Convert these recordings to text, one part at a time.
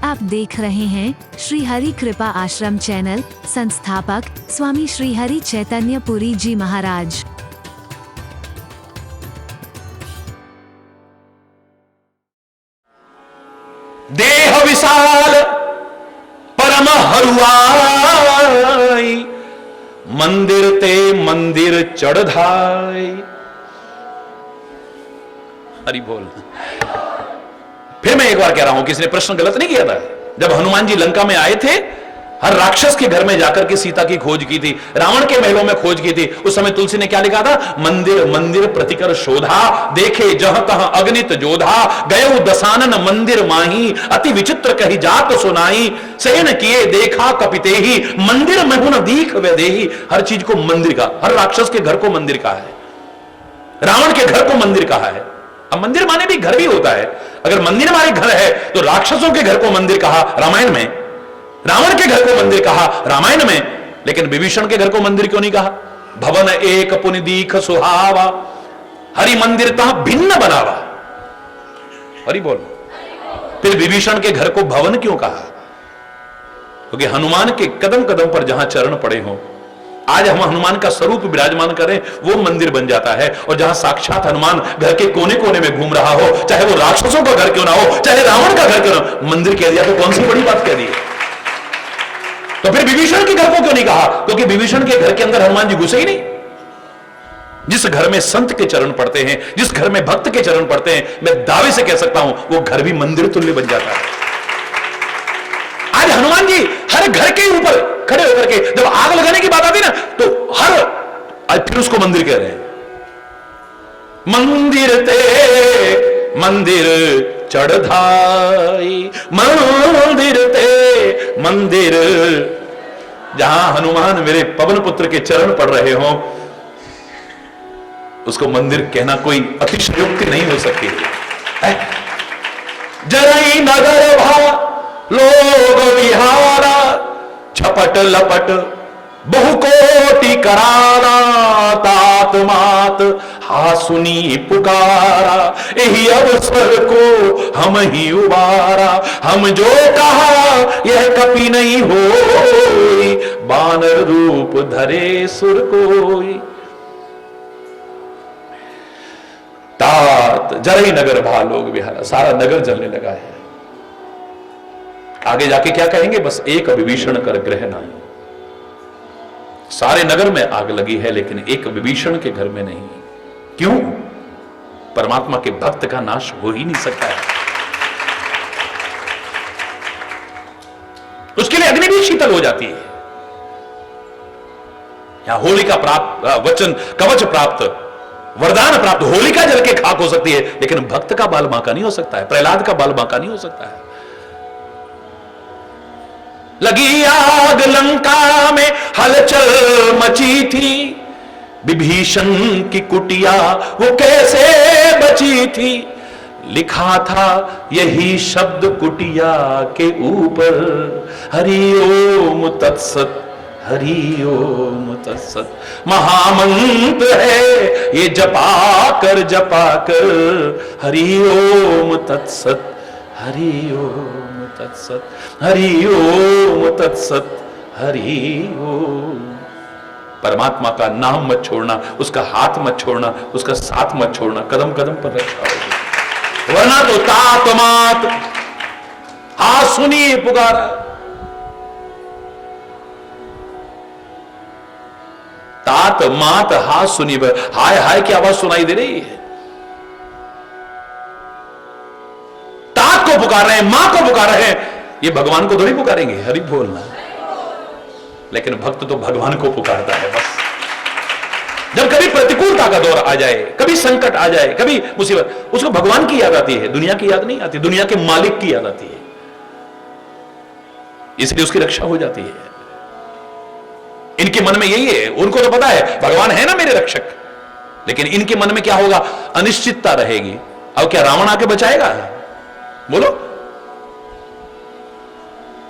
आप देख रहे हैं श्री हरि कृपा आश्रम चैनल। संस्थापक स्वामी श्री हरि चैतन्य पुरी जी महाराज। देह विशाल परम हरुआई, मंदिर ते मंदिर चढ़धाई। हरि बोल। फिर मैं एक बार कह रहा हूं, किसी ने प्रश्न गलत नहीं किया था। जब हनुमान जी लंका में आए थे, हर राक्षस के घर में जाकर के सीता की खोज की थी, रावण के महलों में खोज की थी। उस समय तुलसी ने क्या लिखा था? मंदिर मंदिर प्रतिकर शोधा, देखे जहां तहां अग्नित जोधा। गयो दसानन मंदिर माही, अति विचित्र कही जात सुनाई। सहन किए देखा कपिते ही, मंदिर महुन दीख वैदेही। हर चीज को मंदिर का, हर राक्षस के घर को मंदिर कहा है, रावण के घर को मंदिर कहा है। अब मंदिर माने भी घर भी होता है। अगर मंदिर माने घर है तो राक्षसों के घर को मंदिर कहा रामायण में, रावण के घर को मंदिर कहा रामायण में, लेकिन विभीषण के घर को मंदिर क्यों नहीं कहा? भवन एक पुनि दीख सुहावा, हरि मंदिर ता भिन्न बनावा। हरि बोल। फिर विभीषण के घर को भवन क्यों कहा? क्योंकि हनुमान के कदम कदम पर जहां चरण पड़े हों, आज हम हनुमान का स्वरूप विराजमान करें, वो मंदिर बन जाता है। और जहां साक्षात हनुमान घर के कोने कोने में घूम रहा हो, चाहे वो राक्षसों का घर क्यों ना हो, चाहे रावण का घर क्यों ना हो, मंदिर कह दिया तो कौन सी बड़ी बात कह दी? तो फिर विभीषण के घर को क्यों नहीं कहा? क्योंकि विभीषण के घर के अंदर हनुमान जी घुसे ही नहीं। जिस घर में संत के चरण पड़ते हैं, जिस घर में भक्त के चरण पड़ते हैं, मैं दावे से कह सकता हूं वो घर भी मंदिर तुल्य बन जाता है। आज हनुमान जी हर घर के ऊपर खड़े होकर के जब आग लगाने की बात आती ना, तो आज फिर उसको मंदिर कह रहे हैं। मंदिर ते मंदिर चढ़धाई, मंदिर ते मंदिर। जहां हनुमान मेरे पवन पुत्र के चरण पड़ रहे हो, उसको मंदिर कहना कोई अतिशयोक्ति नहीं हो सकती है। जरई नगर भा लोग विहारा, छपट लपट बहुकोटि करारा। तात मात हा सुनी पुकारा, यही अवसर को हम ही उबारा। हम जो कहा यह कपि नहीं होई, बानर रूप धरे सुर कोई। तात जरई नगर भा लोग विहारा, सारा नगर जलने लगा है। आगे जाके क्या कहेंगे? बस एक विभीषण कर ग्रह नहीं। सारे नगर में आग लगी है, लेकिन एक विभीषण के घर में नहीं। क्यों? परमात्मा के भक्त का नाश हो ही नहीं सकता है। उसके लिए अग्नि भी शीतल हो जाती है। यहां होलिका प्राप्त, वचन कवच प्राप्त, वरदान प्राप्त, होलिका जल के खाक हो सकती है, लेकिन भक्त का बाल बांका नहीं हो सकता है, प्रहलाद का बाल बांका नहीं हो सकता है। लगी आग लंका में हलचल मची थी, विभीषण की कुटिया वो कैसे बची थी। लिखा था यही शब्द कुटिया के ऊपर, हरि ओम तत्सत, हरि ओम तत्सत। महामंत्र है ये जपा कर हरि ओम तत्सत, हरि ओम तत्सत, हरि ओम तत्सत, हरि ओम। परमात्मा का नाम मत छोड़ना, उसका हाथ मत छोड़ना, उसका साथ मत छोड़ना, कदम कदम पर रखा होगा। वरना तो तात मात हा सुनिए पुकारा। तात मात हा सुनी, हाय हाय की आवाज सुनाई दे रही है। तात को पुकार रहे हैं, मां को पुकार रहे हैं, ये भगवान को थोड़ी पुकारेंगे। हरि बोलना। लेकिन भक्त तो भगवान को पुकारता है। बस जब कभी प्रतिकूलता का दौर आ जाए, कभी संकट आ जाए, कभी मुसीबत, उसको भगवान की याद आती है, दुनिया की याद नहीं आती, दुनिया के मालिक की याद आती है। इसलिए उसकी रक्षा हो जाती है। इनके मन में यही है, उनको तो पता है भगवान है ना मेरे रक्षक, लेकिन इनके मन में क्या होगा? अनिश्चितता रहेगी। अब क्या रावण आके बचाएगा? बोलो।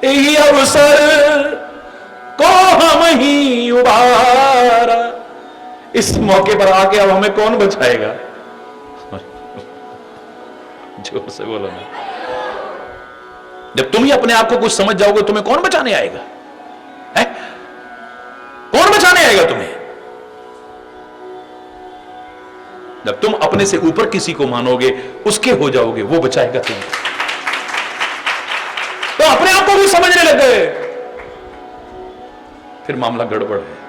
यही अवसर को हम ही उबारा, इस मौके पर आके अब हमें कौन बचाएगा? जोर से बोलो ना। जब तुम ही अपने आप को कुछ समझ जाओगे, तुम्हें कौन बचाने आएगा? है? कौन बचाने आएगा तुम्हें? जब तुम अपने से ऊपर किसी को मानोगे, उसके हो जाओगे, वो बचाएगा तुम्हें। तो अपने आप को भी समझने लग गए, फिर मामला गड़बड़ है।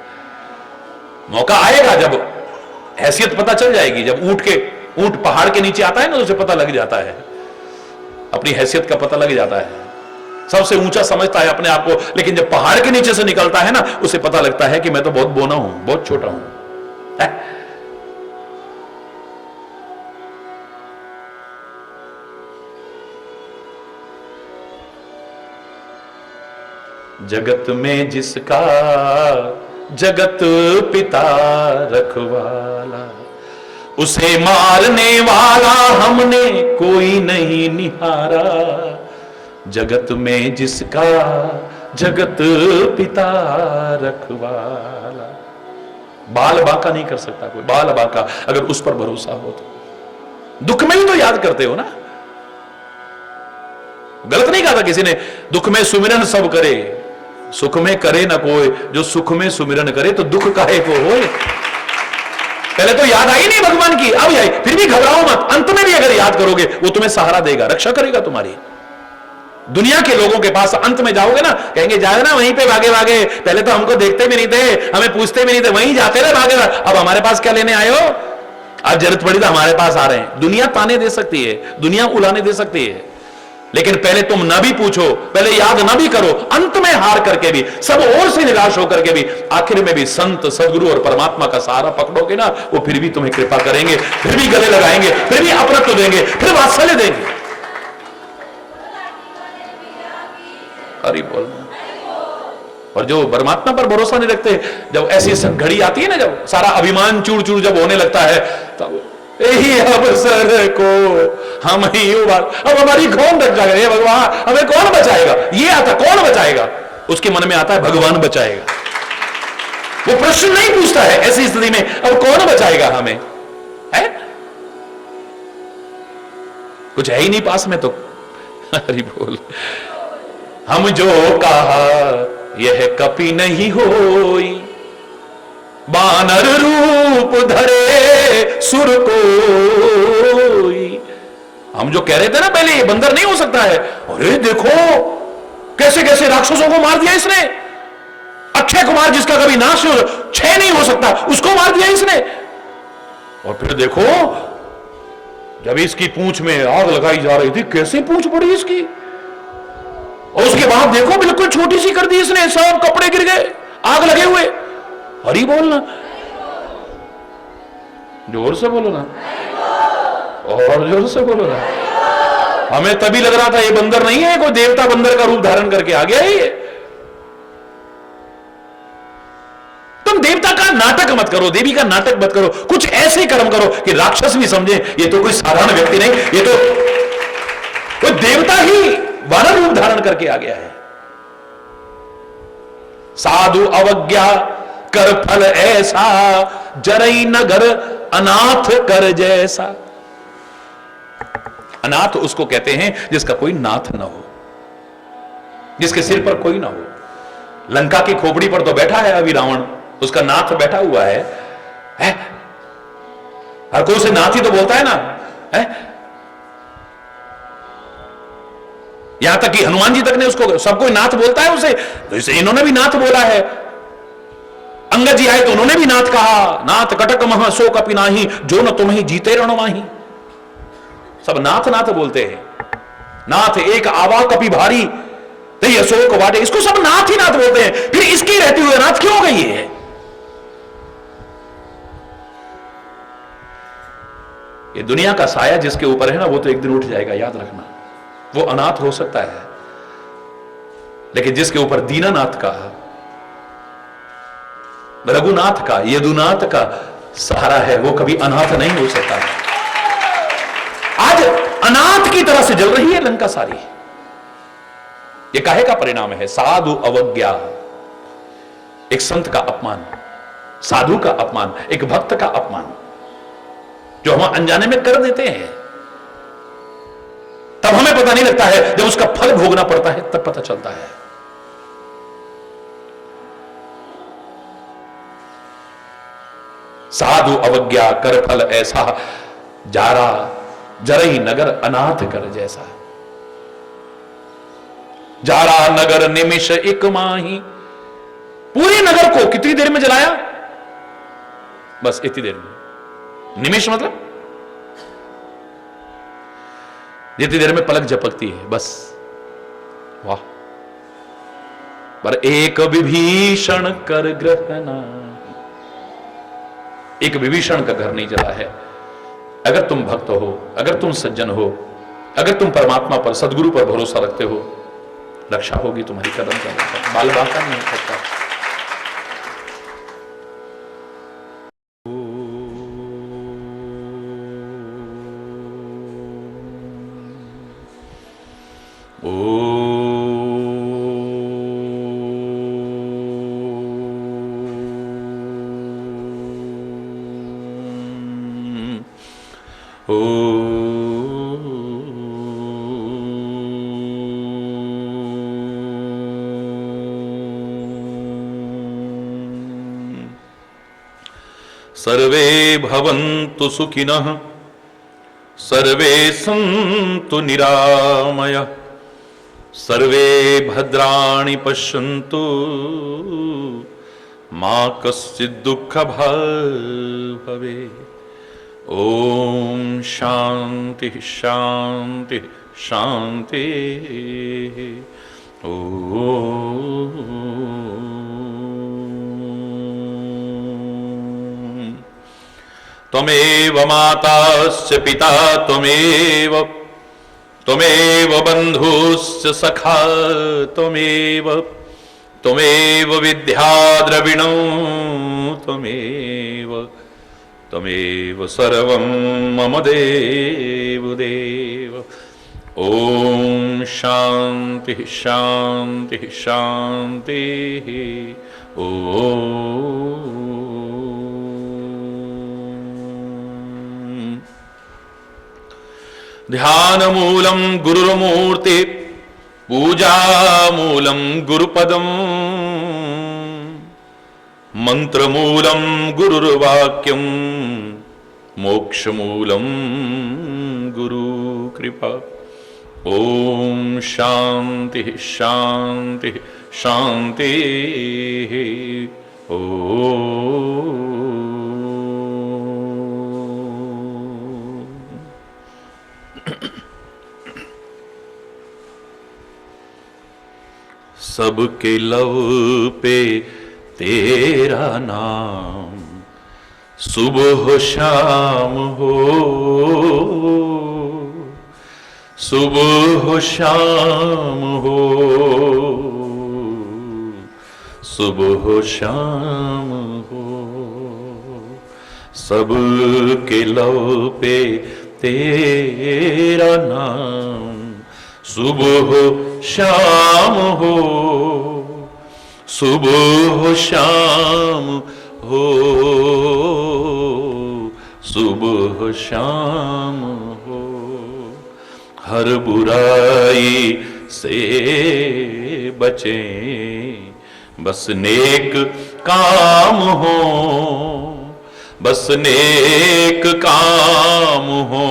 मौका आएगा जब हैसियत पता चल जाएगी, जब ऊंट पहाड़ के नीचे आता है ना, तो उसे पता लग जाता है, अपनी हैसियत का पता लग जाता है। सबसे ऊंचा समझता है अपने आप को, लेकिन जब पहाड़ के नीचे से निकलता है ना, उसे पता लगता है कि मैं तो बहुत बोना हूं, बहुत छोटा हूं। जगत में जिसका जगत पिता रखवाला, उसे मारने वाला हमने कोई नहीं निहारा। जगत में जिसका जगत पिता रखवाला, बाल बांका नहीं कर सकता कोई, बाल बांका अगर उस पर भरोसा हो तो। दुख में भी तो याद करते हो ना, गलत नहीं कहा था किसी ने, दुख में सुमिरन सब करे, सुख में करे ना कोई, जो सुख में सुमिरन करे तो दुख काहे को होए। पहले तो याद आई नहीं भगवान की, अब आई, फिर भी घबराओ मत, अंत में भी अगर याद करोगे वो तुम्हें सहारा देगा, रक्षा करेगा तुम्हारी। दुनिया के लोगों के पास अंत में जाओगे ना, कहेंगे जाए ना वहीं पे भागे भागे, पहले तो हमको देखते भी नहीं थे, हमें पूछते भी नहीं थे, वहीं जाते रहे भागे, अब हमारे पास क्या लेने आए हो? आज जरूरत पड़ी तो हमारे पास आ रहे हैं। दुनिया ताने दे सकती है, दुनिया उलाने दे सकती है, लेकिन पहले तुम ना भी पूछो, पहले याद ना भी करो, अंत में हार करके भी, सब ओर से निराश होकर के भी, आखिर में भी संत सदगुरु और परमात्मा का सहारा पकड़ोगे ना, वो फिर भी तुम्हें कृपा करेंगे, फिर भी गले लगाएंगे, फिर भी अपनत्व देंगे, फिर वात्सल्य देंगे। हरि बोल। और जो परमात्मा पर भरोसा नहीं रखते, जब ऐसी घड़ी आती है ना, जब सारा अभिमान चूर चूर जब होने लगता है, तब यही अवसर को हम ही उबार, अब हमारी कौन रख जाएगा भगवान, हमें कौन बचाएगा? ये आता कौन बचाएगा, उसके मन में आता है भगवान बचाएगा। वो प्रश्न नहीं पूछता है ऐसी स्थिति में, अब कौन बचाएगा हमें? है कुछ है ही नहीं पास में तो। हरि बोल। हम जो कहा यह कपि नहीं होई, बानर रूप धरे सुर कोई। हम जो कह रहे थे ना पहले, ये बंदर नहीं हो सकता है, अरे देखो कैसे कैसे राक्षसों को मार दिया इसने। अक्षय कुमार जिसका कभी नाश क्षय नहीं हो सकता, उसको मार दिया इसने। और फिर देखो जब इसकी पूंछ में आग लगाई जा रही थी, कैसे पूंछ पड़ी इसकी, और उसके बाद देखो बिल्कुल छोटी सी कर दी इसने, सब कपड़े गिर गए, आग लगे हुए। हरि बोलना, जोर से बोलो ना, और जोर से बोलो ना। हमें तभी लग रहा था ये बंदर नहीं है, कोई देवता बंदर का रूप धारण करके आ गया है ये। तुम देवता का नाटक मत करो, देवी का नाटक मत करो, कुछ ऐसे कर्म करो कि राक्षस भी समझे ये तो कोई साधारण व्यक्ति नहीं, ये तो कोई देवता ही वानर रूप धारण करके आ गया है। साधु अवज्ञा कर फल ऐसा, जरई नगर अनाथ कर जैसा। अनाथ उसको कहते हैं जिसका कोई नाथ ना हो, जिसके सिर पर कोई ना हो। लंका की खोपड़ी पर तो बैठा है अभी रावण, उसका नाथ बैठा हुआ है? हर कोई उसे नाथ ही तो बोलता है ना, है? यहां तक कि हनुमान जी तक ने उसको, सब कोई नाथ बोलता है उसे, तो इसे इन्होंने भी नाथ बोला है। अंगद जी आए तो उन्होंने भी नाथ कहा, नाथ कटक महा सो कपि नाही, जो न तुम ही जीते रण माही। सब नाथ नाथ बोलते हैं। नाथ एक आवा कपि भारी, ते अशोक वाटे, इसको सब नाथ ही नाथ बोलते हैं। फिर इसकी रहती हुए नाथ क्यों हो गई है? ये दुनिया का साया जिसके ऊपर है ना, वो तो एक दिन उठ जाएगा, याद रखना। वो अनाथ हो सकता है, लेकिन जिसके ऊपर दीनानाथ का, रघुनाथ का, यदुनाथ का सहारा है, वो कभी अनाथ नहीं हो सकता है। आज अनाथ की तरह से जल रही है लंका सारी। ये काहे का परिणाम है? साधु अवज्ञा, एक संत का अपमान, साधु का अपमान, एक भक्त का अपमान, जो हम अनजाने में कर देते हैं। तब हमें पता नहीं लगता है, जब उसका फल भोगना पड़ता है तब पता चलता है। साधु अवज्ञा कर फल ऐसा, जारा जरई नगर अनाथ कर जैसा। जारा नगर निमिष एक माही, पूरे नगर को कितनी देर में जलाया? बस इतनी देर में। निमिष मतलब जितनी देर में पलक झपकती है, बस। वाह। पर एक विभीषण कर ग्रहना, एक विभीषण का घर नहीं जला है। अगर तुम भक्त हो, अगर तुम सज्जन हो, अगर तुम परमात्मा पर, सदगुरु पर भरोसा रखते हो, रक्षा होगी तुम्हारी कदम कदम। बाल बाका नहीं हो सकता। सर्वे भवन्तु सुखिनः, सर्वे सन्तु निरामयः, सर्वे भद्राणि पश्यन्तु, मा कश्चित् दुःखभाग् भवेत्। ओम शांति शांति शांति। ओम त्वमेव माताश्च पिता त्वमेव, त्वमेव बन्धुश्च सखा त्वमेव, त्वमेव विद्या द्रविणो त्वमेव, त्वमेव सर्वं मम देव देव। ओम शांति शांति शांति। ओम ध्यानमूलं गुरुर्मूर्ति, पूजामूलं गुरुपदम्, मंत्रमूलं गुरुर्वाक्यं, मोक्षमूलं गुरुकृपा। ओम शांति शांति शांति। ओम सबके लव पे तेरा नाम, सुबह शाम हो, सुबह शाम हो, सुबह शाम हो। सबके लव पे तेरा नाम, सुबह शाम हो, सुबह शाम हो, सुबह शाम हो। हर बुराई से बचें, बस नेक काम हो, बस नेक काम हो,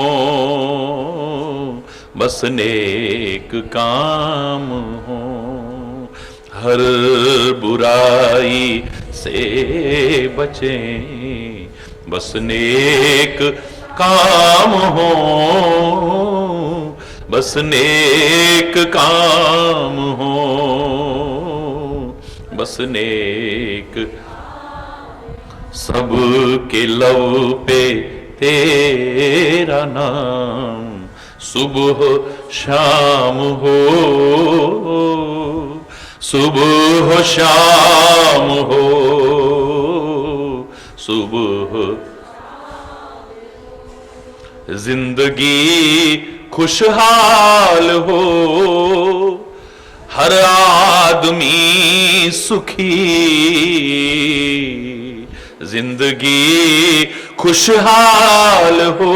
बस नेक काम हो। हर बुराई से बचें, बस नेक काम हो, बस नेक काम हो, बस नेक। सबके लव पे तेरा नाम, सुबह शाम हो, सुबह शाम हो, सुबह। जिंदगी खुशहाल हो, हर आदमी सुखी। जिंदगी खुशहाल हो,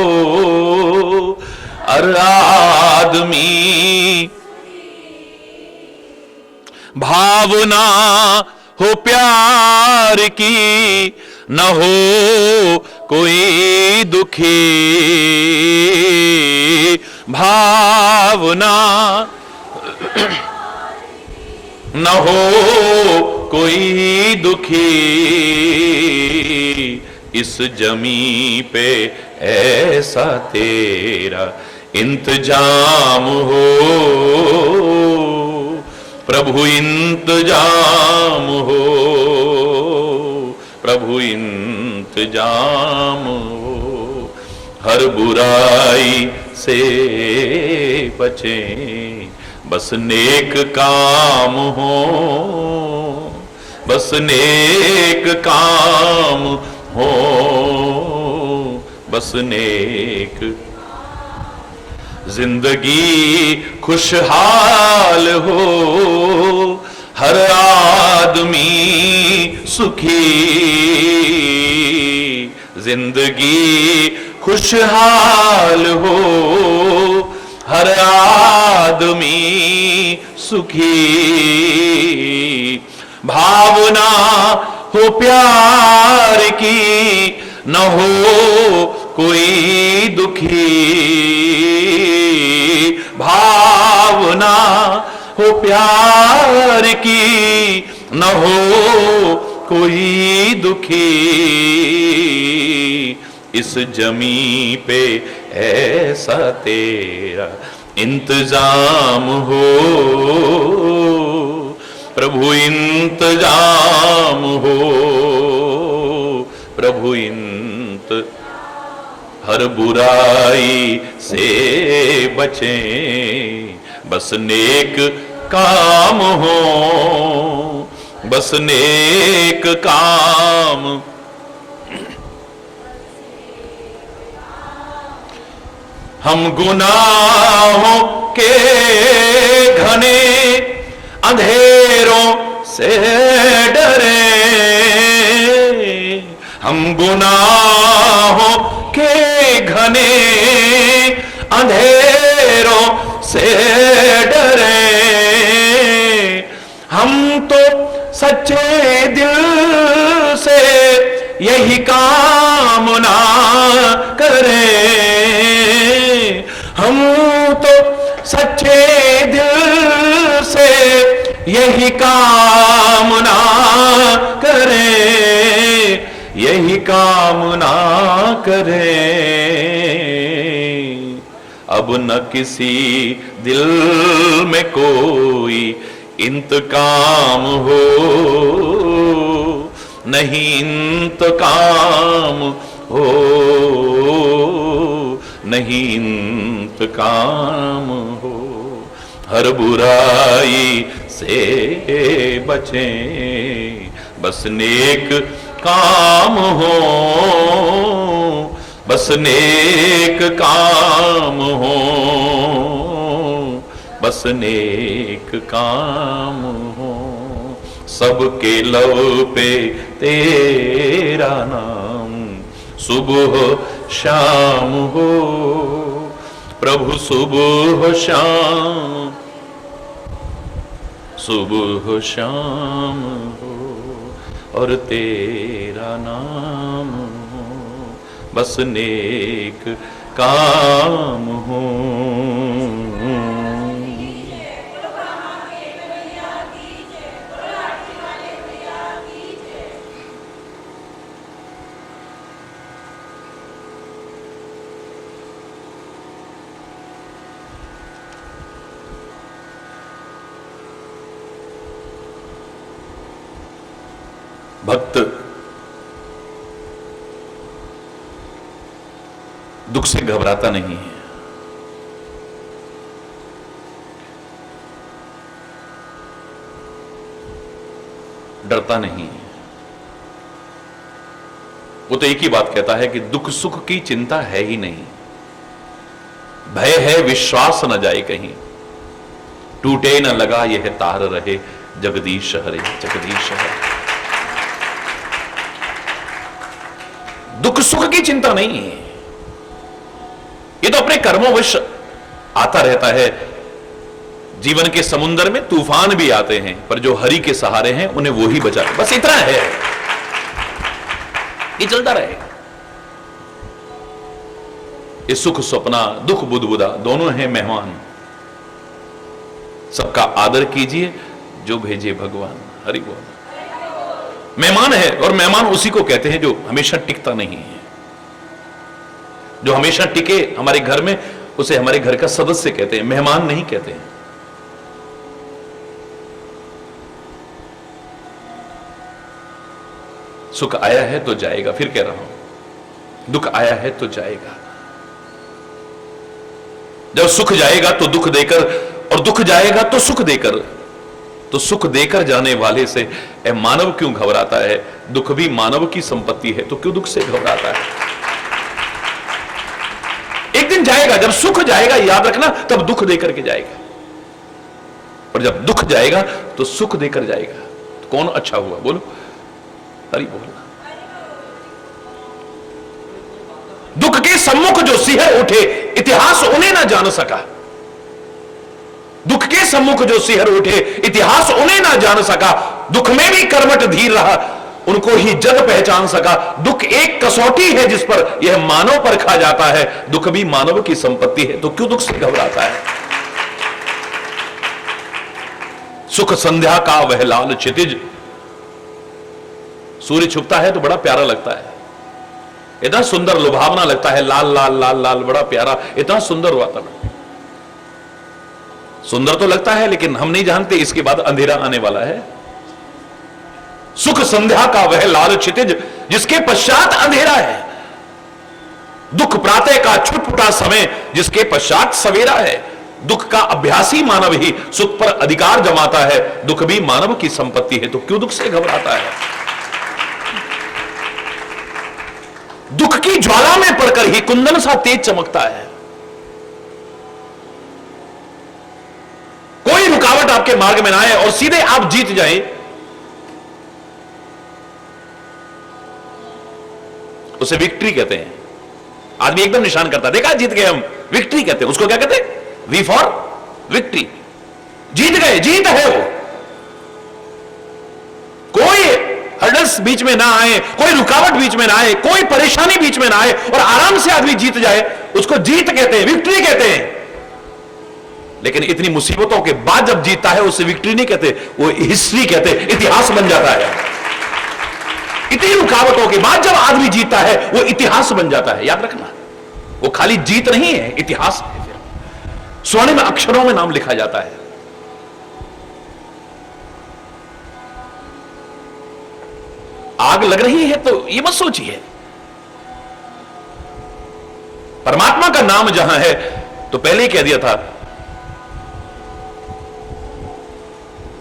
हर आदमी भावना हो प्यार की, न हो कोई दुखी। भावना न हो कोई दुखी, इस जमी पे ऐसा तेरा इंतजाम हो। प्रभु इंतजाम हो, प्रभु इंतजाम हो। हर बुराई से बचें, बस नेक काम हो, बस नेक काम हो, बस नेक। जिंदगी खुशहाल हो, हर आदमी सुखी। जिंदगी खुशहाल हो, हर आदमी सुखी। भावना हो प्यार की, न हो कोई दुखी। भावना हो प्यार की, न हो कोई दुखी। इस जमी पे ऐसा तेरा इंतजाम हो, प्रभु इंतजाम हो, प्रभु हर बुराई से बचें, बस नेक काम हो, बस नेक काम। हम गुनाहों के घने अंधेरों से डरे, हम गुनाहों के घने अंधेरों से डरे। हम तो सच्चे दिल से यही कामना करें, हम तो सच्चे दिल से यही कामना करें, यही कामना करें। अब न किसी दिल में कोई इंतकाम हो, नहीं इंतकाम हो, नहीं इंतकाम हो। हर बुराई से बचें, बस नेक काम हो, बस नेक काम हो, बस नेक काम हो। सबके लब पे तेरा नाम सुबह शाम हो, प्रभु सुबह शाम, सुबह शाम हो। और तेरा नाम हो, बस नेक काम हो। भक्त दुख से घबराता नहीं है, डरता नहीं है। वो तो एक ही बात कहता है कि दुख सुख की चिंता है ही नहीं, भय है विश्वास न जाए कहीं, टूटे न लगा यह तार रहे, जगदीश हरे जगदीश हरे। दुख सुख की चिंता नहीं है, ये तो अपने कर्मों वश आता रहता है। जीवन के समुद्र में तूफान भी आते हैं, पर जो हरि के सहारे हैं उन्हें वो ही बचा। बस इतना है, ये चलता रहेगा। ये सुख स्वप्ना, दुख बुदबुदा दोनों हैं मेहमान। सबका आदर कीजिए जो भेजे भगवान। हरि बोल। मेहमान है, और मेहमान उसी को कहते हैं जो हमेशा टिकता नहीं है। जो हमेशा टिके हमारे घर में, उसे हमारे घर का सदस्य कहते हैं, मेहमान नहीं कहते हैं। सुख आया है तो जाएगा, फिर कह रहा हूं, दुख आया है तो जाएगा। जब सुख जाएगा तो दुख देकर, और दुख जाएगा तो सुख देकर। तो सुख देकर जाने वाले से ए मानव क्यों घबराता है? दुख भी मानव की संपत्ति है, तो क्यों दुख से घबराता है? एक दिन जाएगा, जब सुख जाएगा याद रखना, तब दुख देकर के जाएगा। और जब दुख जाएगा तो सुख देकर जाएगा। तो कौन अच्छा हुआ? बोलो हरि बोलना। दुख के सम्मुख जो सिहर उठे, इतिहास उन्हें ना जान सका। दुख के सम्मुख जो सिहर उठे, इतिहास उन्हें ना जान सका। दुख में भी कर्मठ धीर रहा, उनको ही जग पहचान सका। दुख एक कसौटी है जिस पर यह मानव परखा जाता है। दुख भी मानव की संपत्ति है, तो क्यों दुख से घबराता है? सुख संध्या का वह लाल क्षितिज। सूर्य छुपता है तो बड़ा प्यारा लगता है, इतना सुंदर लुभावना लगता है, लाल लाल लाल लाल, बड़ा प्यारा, इतना सुंदर वातावरण। सुंदर तो लगता है, लेकिन हम नहीं जानते इसके बाद अंधेरा आने वाला है। सुख संध्या का वह लाल क्षितिज जिसके पश्चात अंधेरा है। दुख प्रातः का छुटपुटा समय जिसके पश्चात सवेरा है। दुख का अभ्यासी मानव ही सुख पर अधिकार जमाता है। दुख भी मानव की संपत्ति है, तो क्यों दुख से घबराता है? दुख की ज्वाला में पड़कर ही कुंदन सा तेज चमकता है। कोई रुकावट आपके मार्ग में ना आए और सीधे आप जीत जाएं, उसे विक्ट्री कहते हैं। आदमी एकदम निशान करता है, देखा जीत गए हम, विक्ट्री कहते हैं उसको। क्या कहते हैं? We for victory. जीत गए, जीत है वो। कोई हर्डल्स बीच में ना आए, कोई रुकावट बीच में ना आए, कोई परेशानी बीच में ना आए, और आराम से आदमी जीत जाए, उसको जीत कहते हैं, विक्ट्री कहते हैं। लेकिन इतनी मुसीबतों के बाद जब जीतता है, उसे विक्ट्री नहीं कहते, वो हिस्ट्री कहते, इतिहास बन जाता है। इतनी रुकावटों के बाद जब आदमी जीतता है, वो इतिहास बन जाता है। याद रखना, वो खाली जीत नहीं है, इतिहास है। फिर स्वर्णिम अक्षरों में नाम लिखा जाता है। आग लग रही है तो ये मत सोचिए, परमात्मा का नाम जहां है, तो पहले ही कह दिया था,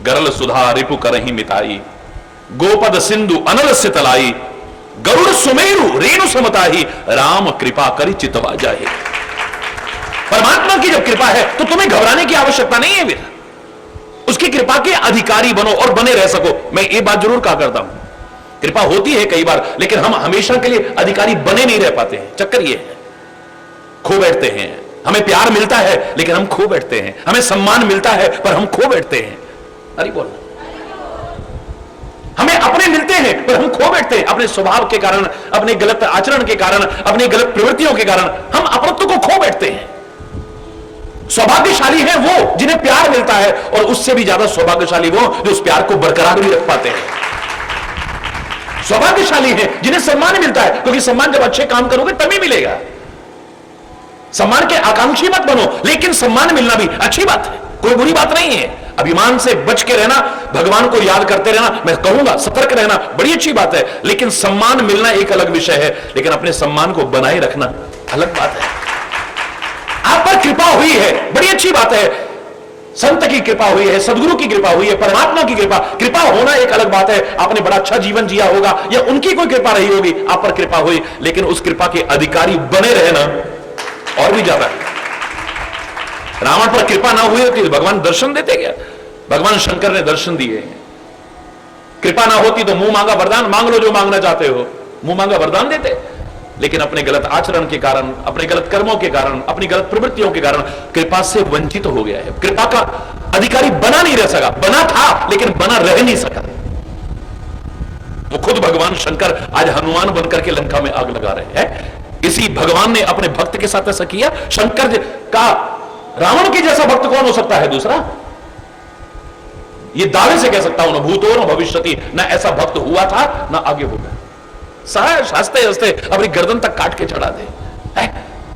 गरल सुधा रिपु करही मिताई, गोपद सिंधु अनल से तलाई, गरुड़ सुमेरु रेणु समताही, राम कृपा करी चितवा जाए। परमात्मा की जब कृपा है तो तुम्हें घबराने की आवश्यकता नहीं है। फिर उसकी कृपा के अधिकारी बनो और बने रह सको। मैं ये बात जरूर कहा करता हूं, कृपा होती है कई बार, लेकिन हम हमेशा के लिए अधिकारी बने नहीं रह पाते हैं। चक्कर ये है, खो बैठते हैं। हमें प्यार मिलता है लेकिन हम खो बैठते हैं, हमें सम्मान मिलता है पर हम खो बैठते हैं। अरे बोल, हमें अपने मिलते हैं पर हम खो बैठते हैं अपने स्वभाव के कारण, अपने गलत आचरण के कारण, अपनी गलत प्रवृत्तियों के कारण हम अपनत्व को खो बैठते हैं। सौभाग्यशाली है वो जिन्हें प्यार मिलता है, और उससे भी ज्यादा सौभाग्यशाली वो जो उस प्यार को बरकरार भी रख पाते हैं। सौभाग्यशाली है जिन्हें सम्मान मिलता है, क्योंकि सम्मान जब अच्छे काम करोगे तभी मिलेगा। सम्मान के आकांक्षी मत बनो, लेकिन सम्मान मिलना भी अच्छी बात है, कोई बुरी बात नहीं है। अभिमान से बच के रहना, भगवान को याद करते रहना, मैं कहूंगा सतर्क रहना बड़ी अच्छी बात है। लेकिन सम्मान मिलना एक अलग विषय है, लेकिन अपने सम्मान को बनाए रखना अलग बात है। आप पर कृपा हुई है, बड़ी अच्छी बात है। संत की कृपा हुई है, सदगुरु की कृपा हुई है, परमात्मा की कृपा होना एक अलग बात है। आपने बड़ा अच्छा जीवन जिया होगा, या उनकी कोई कृपा रही होगी, आप पर कृपा हुई, लेकिन उस कृपा के अधिकारी बने रहना और भी ज्यादा है। रावण पर कृपा ना हुई होती तो भगवान दर्शन देते क्या? भगवान शंकर ने दर्शन दिए। कृपा ना होती तो मुंह मांगा वरदान, मांग लो जो मांगना चाहते हो, मुंह मांगा वरदान देते। लेकिन अपने गलत आचरण के कारण, अपने गलत कर्मों के कारण, अपनी गलत प्रवृत्तियों के कारण कृपा से वंचित हो गया है। कृपा का अधिकारी बना नहीं रह सका, बना था लेकिन बना रह नहीं सका। तो खुद भगवान शंकर आज हनुमान बनकर के लंका में आग लगा रहे हैं। इसी भगवान ने अपने भक्त के साथ ऐसा किया। शंकर का रावण के जैसा भक्त कौन हो सकता है दूसरा? ये दावे से कह सकता हूं, न भूतो न भविष्यति, न ऐसा भक्त हुआ था न आगे होगा। हंसते हंसते अपनी गर्दन तक काट के चढ़ा दे।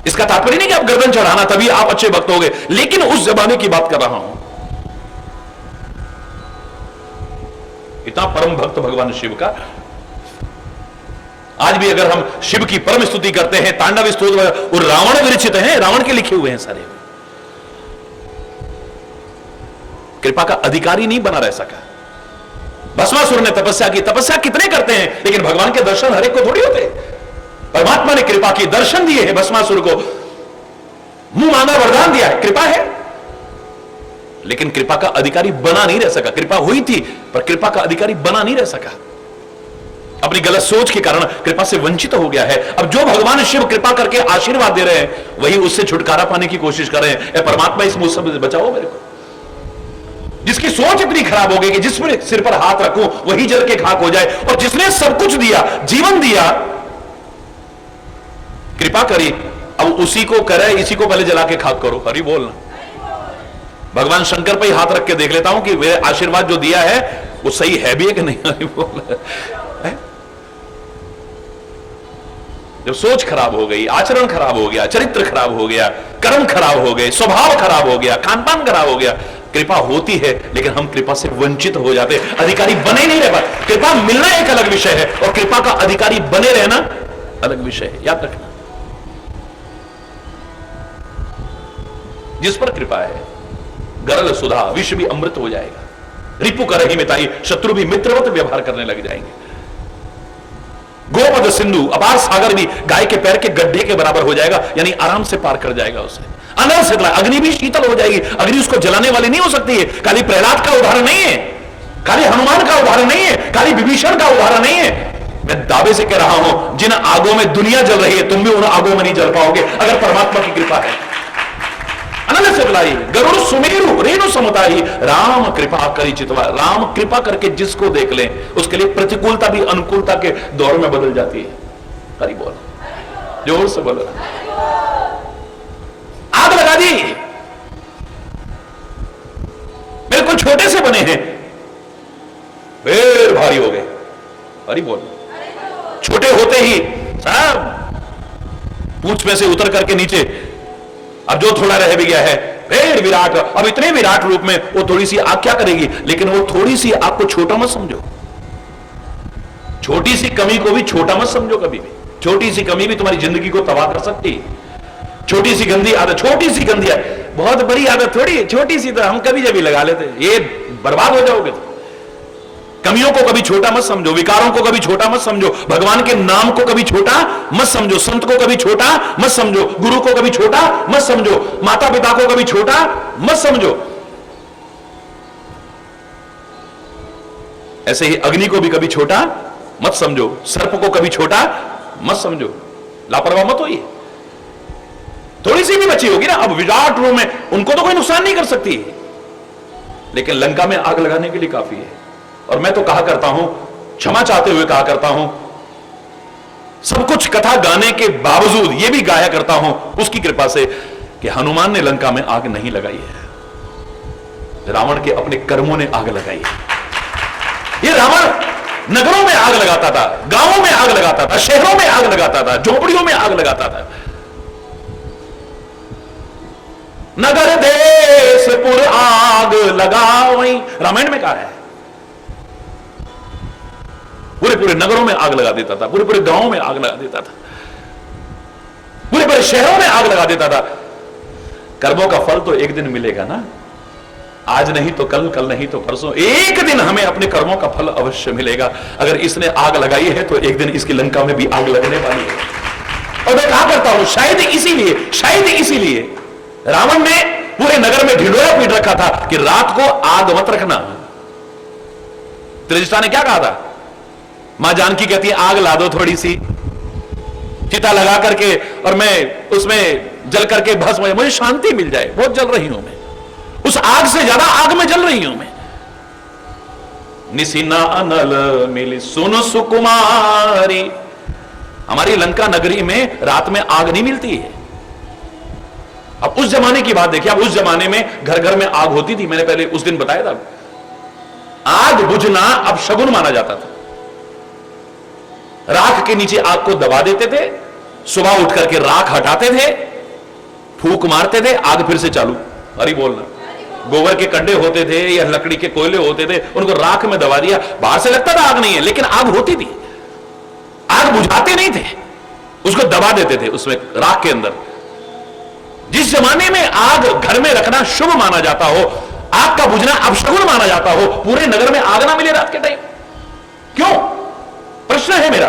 इसका तात्पर्य नहीं कि आप गर्दन चढ़ाना तभी आप अच्छे भक्त हो गए, लेकिन उस जमाने की बात कर रहा हूं। इतना परम भक्त भगवान शिव का। आज भी अगर हम शिव की परम स्तुति करते हैं, तांडव स्तोत्र, और रावण विरचित हैं, रावण के लिखे हुए हैं सारे। कृपा का अधिकारी नहीं बना रह सका। भस्मासुर ने तपस्या की, तपस्या कितने करते हैं, लेकिन भगवान के दर्शन हर एक को थोड़ी होते। परमात्मा ने कृपा की, दर्शन दिए हैं भस्मासुर को, मुंह मांगा वरदान दिया है, कृपा है, लेकिन कृपा का अधिकारी बना नहीं रह सका। कृपा हुई थी पर कृपा का अधिकारी बना नहीं रह सका। अपनी गलत सोच के कारण कृपा से वंचित हो गया है। अब जो भगवान शिव कृपा करके आशीर्वाद दे रहे हैं, वही उससे छुटकारा पाने की कोशिश कर रहे हैं। परमात्मा इस मुसीबत से बचाओ मेरे को। जिसकी सोच इतनी खराब हो गई कि जिसमें सिर पर हाथ रखूं वही जल के खाक हो जाए, और जिसने सब कुछ दिया, जीवन दिया, कृपा करी, अब उसी को करे, इसी को पहले जला के खाक करो। हरि बोलना। भगवान शंकर पे ही हाथ रख के देख लेता हूं कि वे आशीर्वाद जो दिया है वो सही है भी है कि नहीं। हरि बोल। जब सोच खराब हो गई, आचरण खराब हो गया, चरित्र खराब हो गया, कर्म खराब हो गए, स्वभाव खराब हो गया, खानपान खराब हो गया, कृपा होती है लेकिन हम कृपा से वंचित हो जाते, अधिकारी बने नहीं रह पाते। कृपा मिलना एक अलग विषय है और कृपा का अधिकारी बने रहना अलग विषय है, याद रखना। जिस पर कृपा है, गरल सुधा, विष भी अमृत हो जाएगा। रिपु कर ही मिताई, शत्रु भी मित्रवत व्यवहार करने लग जाएंगे। गोपद सिंधु, अपार सागर भी गाय के पैर के गड्ढे के बराबर हो जाएगा, यानी आराम से पार कर जाएगा उसे। अनल से अग्नि भी शीतल हो जाएगी। अग्नि उसको जलाने वाली नहीं हो सकती है। खाली प्रहलाद का उदाहरण नहीं है, खाली हनुमान का उदाहरण नहीं है, खाली विभीषण का उदाहरण नहीं है। मैं दावे से कह रहा हूं, जिन आगों में दुनिया जल रही है, तुम भी उन आगों में नहीं जल पाओगे अगर परमात्मा की कृपा है। अनल से बुलाई, गरुड़ सुमेरु रेणु समताई, राम कृपा करी चितवा। राम कृपा करके जिसको देख ले, उसके लिए प्रतिकूलता भी अनुकूलता के दौर में बदल जाती है। हरि बोल, जोर से बोलो। आग लगा दी, बिल्कुल छोटे से बने हैं, फिर भारी हो गए। हरि बोल। छोटे होते ही सब पूंछ में से उतर करके नीचे, अब जो थोड़ा रह भी गया है, फिर विराट। अब इतने विराट रूप में वो थोड़ी सी आग क्या करेगी, लेकिन वो थोड़ी सी आग को छोटा मत समझो। छोटी सी कमी को भी छोटा मत समझो कभी भी। छोटी सी कमी भी तुम्हारी जिंदगी को तबाह कर सकती है। छोटी सी गंदी आदत, छोटी सी गंदी आदत, बहुत बड़ी आदत थोड़ी, छोटी सी तो हम कभी जब भी लगा लेते, ये बर्बाद हो जाओगे। तो कमियों को कभी छोटा मत समझो, विकारों को कभी छोटा मत समझो, भगवान के नाम को कभी छोटा मत समझो, संत को कभी छोटा मत समझो, गुरु को कभी छोटा मत समझो, माता पिता को कभी छोटा मत समझो। ऐसे ही अग्नि को भी कभी छोटा मत समझो, सर्प को कभी छोटा मत समझो। लापरवाह मत होइए। थोड़ी सी भी बची होगी ना, अब विराट रूप में उनको तो कोई नुकसान नहीं कर सकती, लेकिन लंका में आग लगाने के लिए काफी है। और मैं तो कहा करता हूं, क्षमा चाहते हुए कहा करता हूं, सब कुछ कथा गाने के बावजूद ये भी गाया करता हूं उसकी कृपा से कि हनुमान ने लंका में आग नहीं लगाई है, रावण के अपने कर्मों ने आग लगाई है। ये रावण नगरों में आग लगाता था, गांवों में आग लगाता था, शहरों में आग लगाता था, झोपड़ियों में आग लगाता था। नगर देश पुर आग लगावई, रामायण में कहा है। पूरे पूरे नगरों में आग लगा देता था, पूरे पूरे गांवों में आग लगा देता था, पूरे पूरे शहरों में आग लगा देता था। कर्मों का फल तो एक दिन मिलेगा ना, आज नहीं तो कल, कल नहीं तो परसों, एक दिन हमें अपने कर्मों का फल अवश्य मिलेगा। अगर इसने आग लगाई है तो एक दिन इसकी लंका में भी आग लगने वाली है। और मैं कहा करता हूं, शायद इसीलिए रावण ने पूरे नगर में ढिंढोरा पीट रखा था कि रात को आग मत रखना। त्रिजटा ने क्या कहा था? मां जानकी कहती है आग ला दो थोड़ी सी, चिता लगा करके और मैं उसमें जल करके भस्म हो जाए, मुझे शांति मिल जाए। बहुत जल रही हूं मैं, उस आग से ज्यादा आग में जल रही हूं मैं। निसिना अनल मिली सुन सुकुमारी। हमारी लंका नगरी में रात में आग नहीं मिलती है। अब उस जमाने की बात देखिए, अब उस जमाने में घर घर में आग होती थी। मैंने पहले उस दिन बताया था, आग बुझना अब शगुन माना जाता था। राख के नीचे आग को दबा देते थे, सुबह उठ करके राख हटाते थे, फूंक मारते थे, आग फिर से चालू। हरी बोलना। गोबर के कंडे होते थे या लकड़ी के कोयले होते थे, उनको राख में दबा दिया, बाहर से लगता था आग नहीं है, लेकिन आग होती थी। आग बुझाते नहीं थे, उसको दबा देते थे उसमें राख के अंदर। जिस जमाने में आग घर में रखना शुभ माना जाता हो, आग का बुझना अपशगुन माना जाता हो, पूरे नगर में आग ना मिले रात के टाइम, क्यों? प्रश्न है मेरा।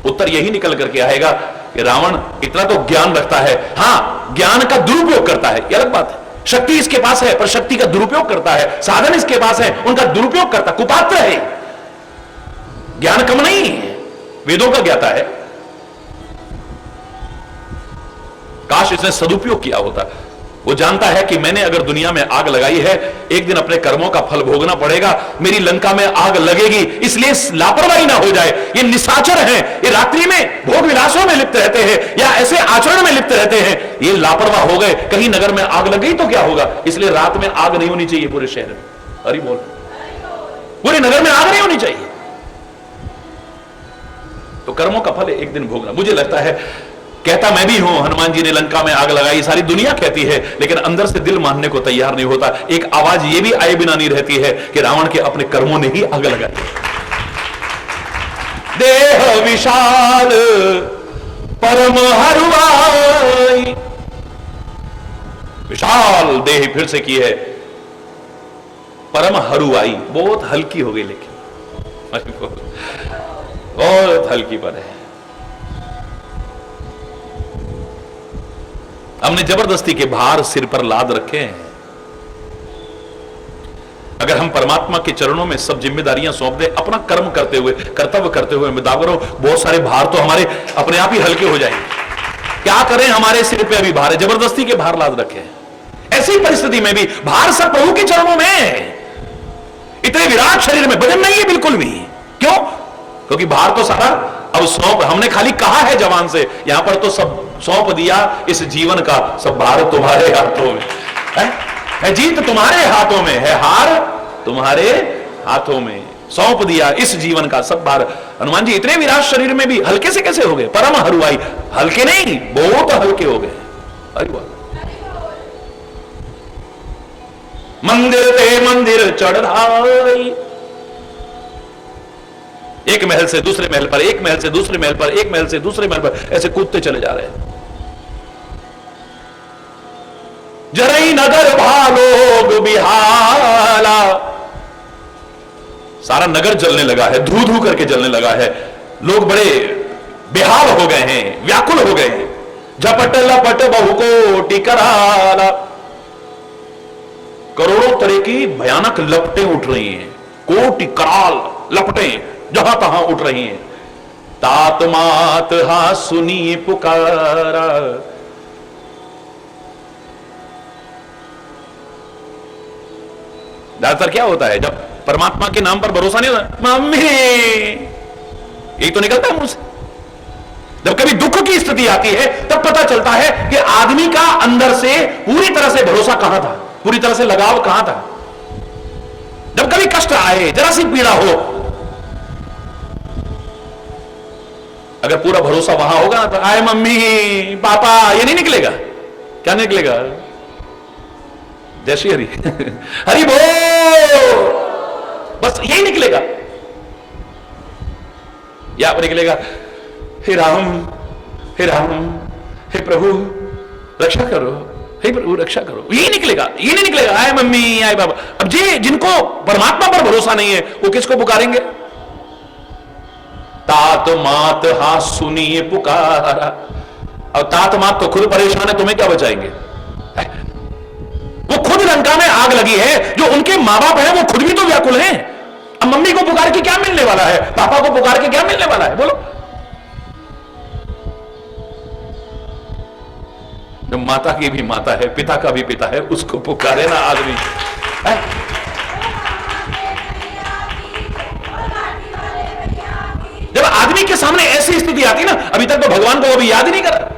उत्तर यही निकल करके आएगा कि रावण इतना तो ज्ञान रखता है, हां ज्ञान का दुरुपयोग करता है, यह अलग बात है। शक्ति इसके पास है पर शक्ति का दुरुपयोग करता है, साधन इसके पास है उनका दुरुपयोग करता, कुपात्र है। ज्ञान कम नहीं है, वेदों का ज्ञाता है। काश इसने सदुपयोग किया होता। वो जानता है कि मैंने अगर दुनिया में आग लगाई है, एक दिन अपने कर्मों का फल भोगना पड़ेगा, मेरी लंका में आग लगेगी, इसलिए लापरवाही ना हो जाए। ये निशाचर हैं, ये रात्रि में भोग विलासों में लिप्त रहते हैं या ऐसे आचरण में लिप्त रहते हैं, ये लापरवाह हो गए, कहीं नगर में आग लग गई तो क्या होगा? इसलिए रात में आग नहीं होनी चाहिए पूरे शहर में। अरे बोल, पूरे नगर में आग नहीं होनी चाहिए। तो कर्मों का फल एक दिन भोगना। मुझे लगता है, कहता मैं भी हूं, हनुमान जी ने लंका में आग लगाई, सारी दुनिया कहती है, लेकिन अंदर से दिल मानने को तैयार नहीं होता। एक आवाज ये भी आए बिना नहीं रहती है कि रावण के अपने कर्मों ने ही आग लगाई। देह विशाल परम हरुआई। विशाल देह फिर से की है, परम हरुआई, बहुत हल्की हो गई, लेकिन बहुत हल्की पर है। हमने जबरदस्ती के भार सिर पर लाद रखे हैं। अगर हम परमात्मा के चरणों में सब जिम्मेदारियां सौंप दें, अपना कर्म करते हुए, कर्तव्य करते हुए, मैं दावा करूं बहुत सारे भार तो हमारे अपने आप ही हल्के हो जाएंगे। क्या करें, हमारे सिर पे अभी भार है, जबरदस्ती के भार लाद रखे हैं। ऐसी परिस्थिति में भी भार सब प्रभु के चरणों में है। इतने विराट शरीर में वजन नहीं है बिल्कुल भी। क्यों? क्योंकि भार तो सारा अब सौंप, हमने खाली कहा है जवान से, यहां पर तो सब सौंप दिया। इस जीवन का सब भार तुम्हारे हाथों में है, जीत तुम्हारे हाथों में है, हार तुम्हारे हाथों में। सौंप दिया इस जीवन का सब भार। हनुमान जी इतने विराट शरीर में भी हल्के से कैसे हो गए? परम हरुआई, हल्के नहीं, बहुत हल्के हो गए। अरे वाह। मंदिर पे मंदिर चढ़ाई, एक महल से दूसरे महल पर, एक महल से दूसरे महल पर, एक महल से दूसरे महल पर, ऐसे कूदते चले जा रहे हैं। जरई नगर भालोग बिहाला, सारा नगर जलने लगा है, धू धू करके जलने लगा है। लोग बड़े बेहाल हो गए हैं, व्याकुल हो गए हैं। झपट लपट बहुकोटि कराला, करोड़ों तरह की भयानक लपटें उठ रही हैं, कोटि कराल लपटें जहां तहां उठ रही हैं। तात मात हा सुनी पुकारा, ज्यादातर क्या होता है जब परमात्मा के नाम पर भरोसा नहीं होता, मम्मी, यही तो निकलता है मुंह से। जब कभी दुख की स्थिति आती है तब पता चलता है कि आदमी का अंदर से पूरी तरह से भरोसा कहां था, पूरी तरह से लगाव कहां था। जब कभी कष्ट आए, जरा सी पीड़ा हो, अगर पूरा भरोसा वहां होगा तो आए मम्मी पापा, ये नहीं निकलेगा। क्या निकलेगा? जय श्री हरि हरि बोल, बस यही निकलेगा। या निकलेगा हे राम, हे राम, हे प्रभु रक्षा करो, हे प्रभु रक्षा करो, यही निकलेगा। ये नहीं निकलेगा आए मम्मी आए बाबा। अब जी जिनको परमात्मा पर भरोसा नहीं है वो किसको पुकारेंगे? तात मात हा सुनिए पुकारा। और तात मात तो खुद परेशान है, तुम्हें क्या बचाएंगे? वो खुद लंका में आग लगी है, जो उनके मां बाप हैं वो खुद भी तो व्याकुल हैं। अब मम्मी को पुकार के क्या मिलने वाला है? पापा को पुकार के क्या मिलने वाला है? बोलो। जो माता की भी माता है, पिता का भी पिता है, उसको पुकारे ना आदमी है? जब आदमी के सामने ऐसी स्थिति आती ना, अभी तक तो भगवान को अभी याद ही नहीं करा,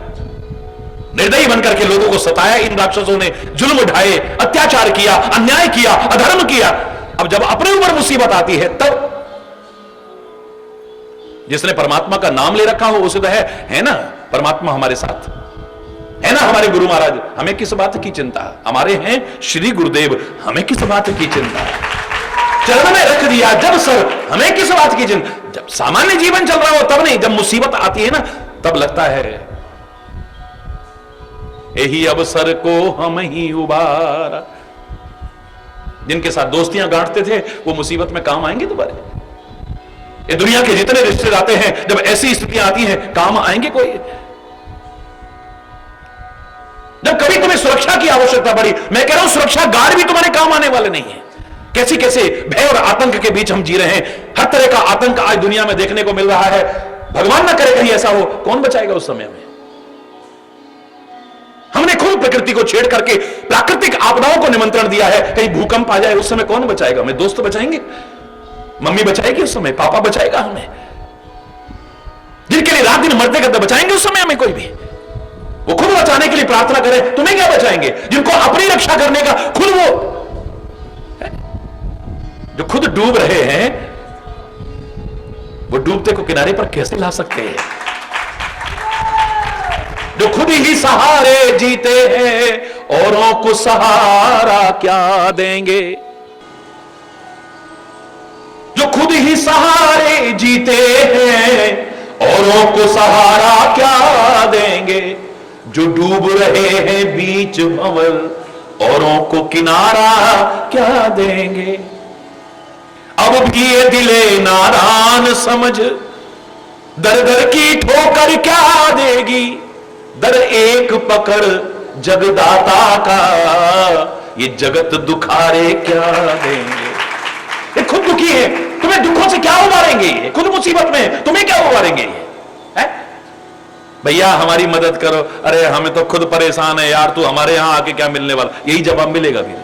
निर्दयी बनकर के लोगों को सताया इन राक्षसों ने, जुल्म उठाए, अत्याचार किया, अन्याय किया, अधर्म किया। अब जब अपने ऊपर मुसीबत आती है तब जिसने परमात्मा का नाम ले रखा हो उसे तो है ना परमात्मा हमारे साथ है ना, हमारे गुरु महाराज, हमें किस बात की चिंता, हमारे हैं श्री गुरुदेव, हमें किस बात की चिंता, चरण में रख दिया जब सर, हमें किस बात की चिंता। जब सामान्य जीवन चल रहा हो तब नहीं, जब मुसीबत आती है ना तब लगता है यही अवसर को हम ही उबारा। जिनके साथ दोस्तियां गांठते थे वो मुसीबत में काम आएंगे दोबारा? ये दुनिया के जितने रिश्ते आते हैं जब ऐसी स्थितियां आती हैं काम आएंगे कोई? जब कभी तुम्हें सुरक्षा की आवश्यकता पड़ी, मैं कह रहा हूं सुरक्षा गार्ड भी तुम्हारे काम आने वाले नहीं है। कैसी कैसे भय और आतंक के बीच हम जी रहे हैं, हर तरह का आतंक आज दुनिया में देखने को मिल रहा है। भगवान ना करे कहीं ऐसा हो, कौन बचाएगा उस समय में? हमने खुद प्रकृति को छेड़ करके प्राकृतिक आपदाओं को निमंत्रण दिया है, कहीं भूकंप आ जाए उस समय कौन बचाएगा हमें? दोस्त बचाएंगे, मम्मी बचाएगी उस समय, पापा बचाएगा हमें, जिनके लिए रात दिन मरते करते बचाएंगे उस समय हमें कोई भी? वो खुद बचाने के लिए प्रार्थना करें, तुम्हें क्या बचाएंगे? जिनको अपनी रक्षा करने का खुद वो जो खुद डूब रहे हैं, वो डूबते को किनारे पर कैसे ला सकते हैं? जो खुद ही सहारे जीते हैं औरों को सहारा क्या देंगे? जो खुद ही सहारे जीते हैं औरों को सहारा क्या देंगे? जो डूब रहे हैं बीच भंवर औरों को किनारा क्या देंगे? अब भी ये दिले नारान समझ दर दर की ठोकर क्या देगी? दर एक पकड़ जगदाता का ये जगत दुखारे क्या देंगे? ये खुद दुखी है, तुम्हें दुखों से क्या उबारेंगे? ये खुद मुसीबत में तुम्हें क्या उबारेंगे? है भैया हमारी मदद करो, अरे हमें तो खुद परेशान है यार, तू हमारे यहां आके क्या मिलने वाला? यही जवाब मिलेगा फिर।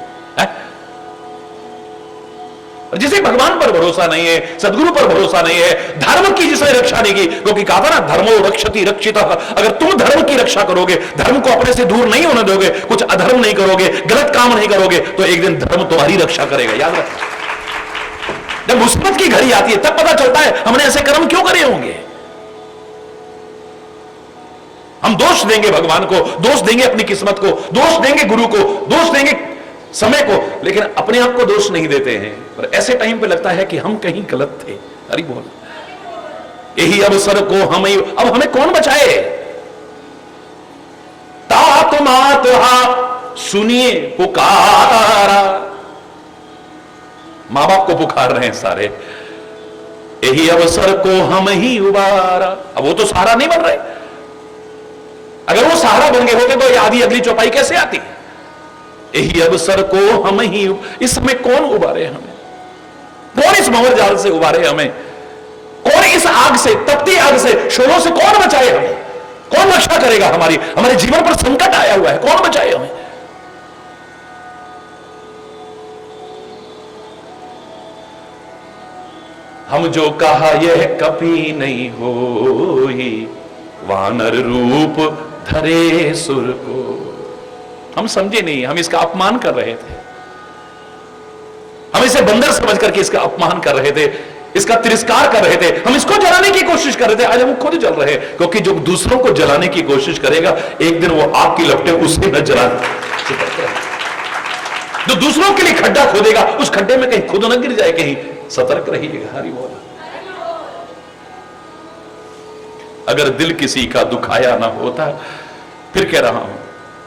जिसे भगवान पर भरोसा नहीं है, सदगुरु पर भरोसा नहीं है, धर्म की जिसने रक्षा नहीं की, क्योंकि कहा था ना धर्मो रक्षति रक्षितः, अगर तुम धर्म की रक्षा करोगे, धर्म को अपने से दूर नहीं होने दोगे, कुछ अधर्म नहीं करोगे, गलत काम नहीं करोगे, तो एक दिन धर्म तुम्हारी रक्षा करेगा। याद रखना, जब मुसीबत की घड़ी आती है तब पता चलता है हमने ऐसे कर्म क्यों करे होंगे। हम दोष देंगे भगवान को, दोष देंगे अपनी किस्मत को, दोष देंगे गुरु को, दोष देंगे समय को, लेकिन अपने आप को दोष नहीं देते हैं। पर ऐसे टाइम पे लगता है कि हम कहीं गलत थे। अरे बोल, यही अवसर को हम ही, अब हमें कौन बचाए? तात मात सुनिए पुकारा, मां बाप को पुकार रहे हैं सारे, यही अवसर को हम ही उबारा। अब वो तो सहारा नहीं बन रहे, अगर वो सहारा बन गए होते तो ये आधी अगली चौपाई कैसे आती? यही अवसर को हम ही, इस समय कौन उबारे हमें? कौन इस भंवर जाल से उबारे हमें? कौन इस आग से, तपती आग से, शोरों से कौन बचाए हमें? कौन रक्षा करेगा हमारी? हमारे जीवन पर संकट आया हुआ है, कौन बचाए हमें? हम जो कहा यह कभी नहीं होई, वानर रूप धरे सुर को। हम समझे नहीं, हम इसका अपमान कर रहे थे, हम इसे बंदर समझ करके इसका अपमान कर रहे थे, इसका तिरस्कार कर रहे थे, हम इसको जलाने की कोशिश कर रहे थे। आज हम खुद जल रहे हैं, क्योंकि जो दूसरों को जलाने की कोशिश करेगा एक दिन वो आग की लपटें उसे न जला। जो दूसरों के लिए खड्डा खोदेगा उस खड्डे में कहीं खुद न गिर जाए, कहीं सतर्क रहिएगा। हरि बोल। अगर दिल किसी का दुखाया ना होता, फिर कह रहा हूं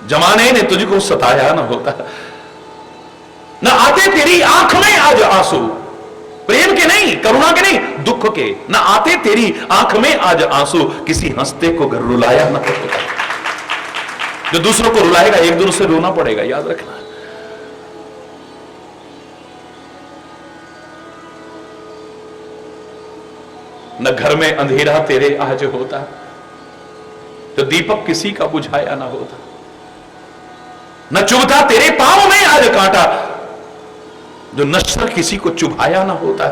जमाने ने तुझको सताया ना होता, ना आते तेरी आंख में आज आंसू, प्रेम के नहीं, करुणा के नहीं, दुख के, ना आते तेरी आंख में आज आंसू, किसी हंसते को घर रुलाया ना होता। जो दूसरों को रुलाएगा एक दिन उसे रोना पड़ेगा, याद रखना। न घर में अंधेरा तेरे आज होता, तो दीपक किसी का बुझाया ना होता। न चुभता तेरे पांव में आज कांटा, जो नश्वर किसी को चुभाया ना होता।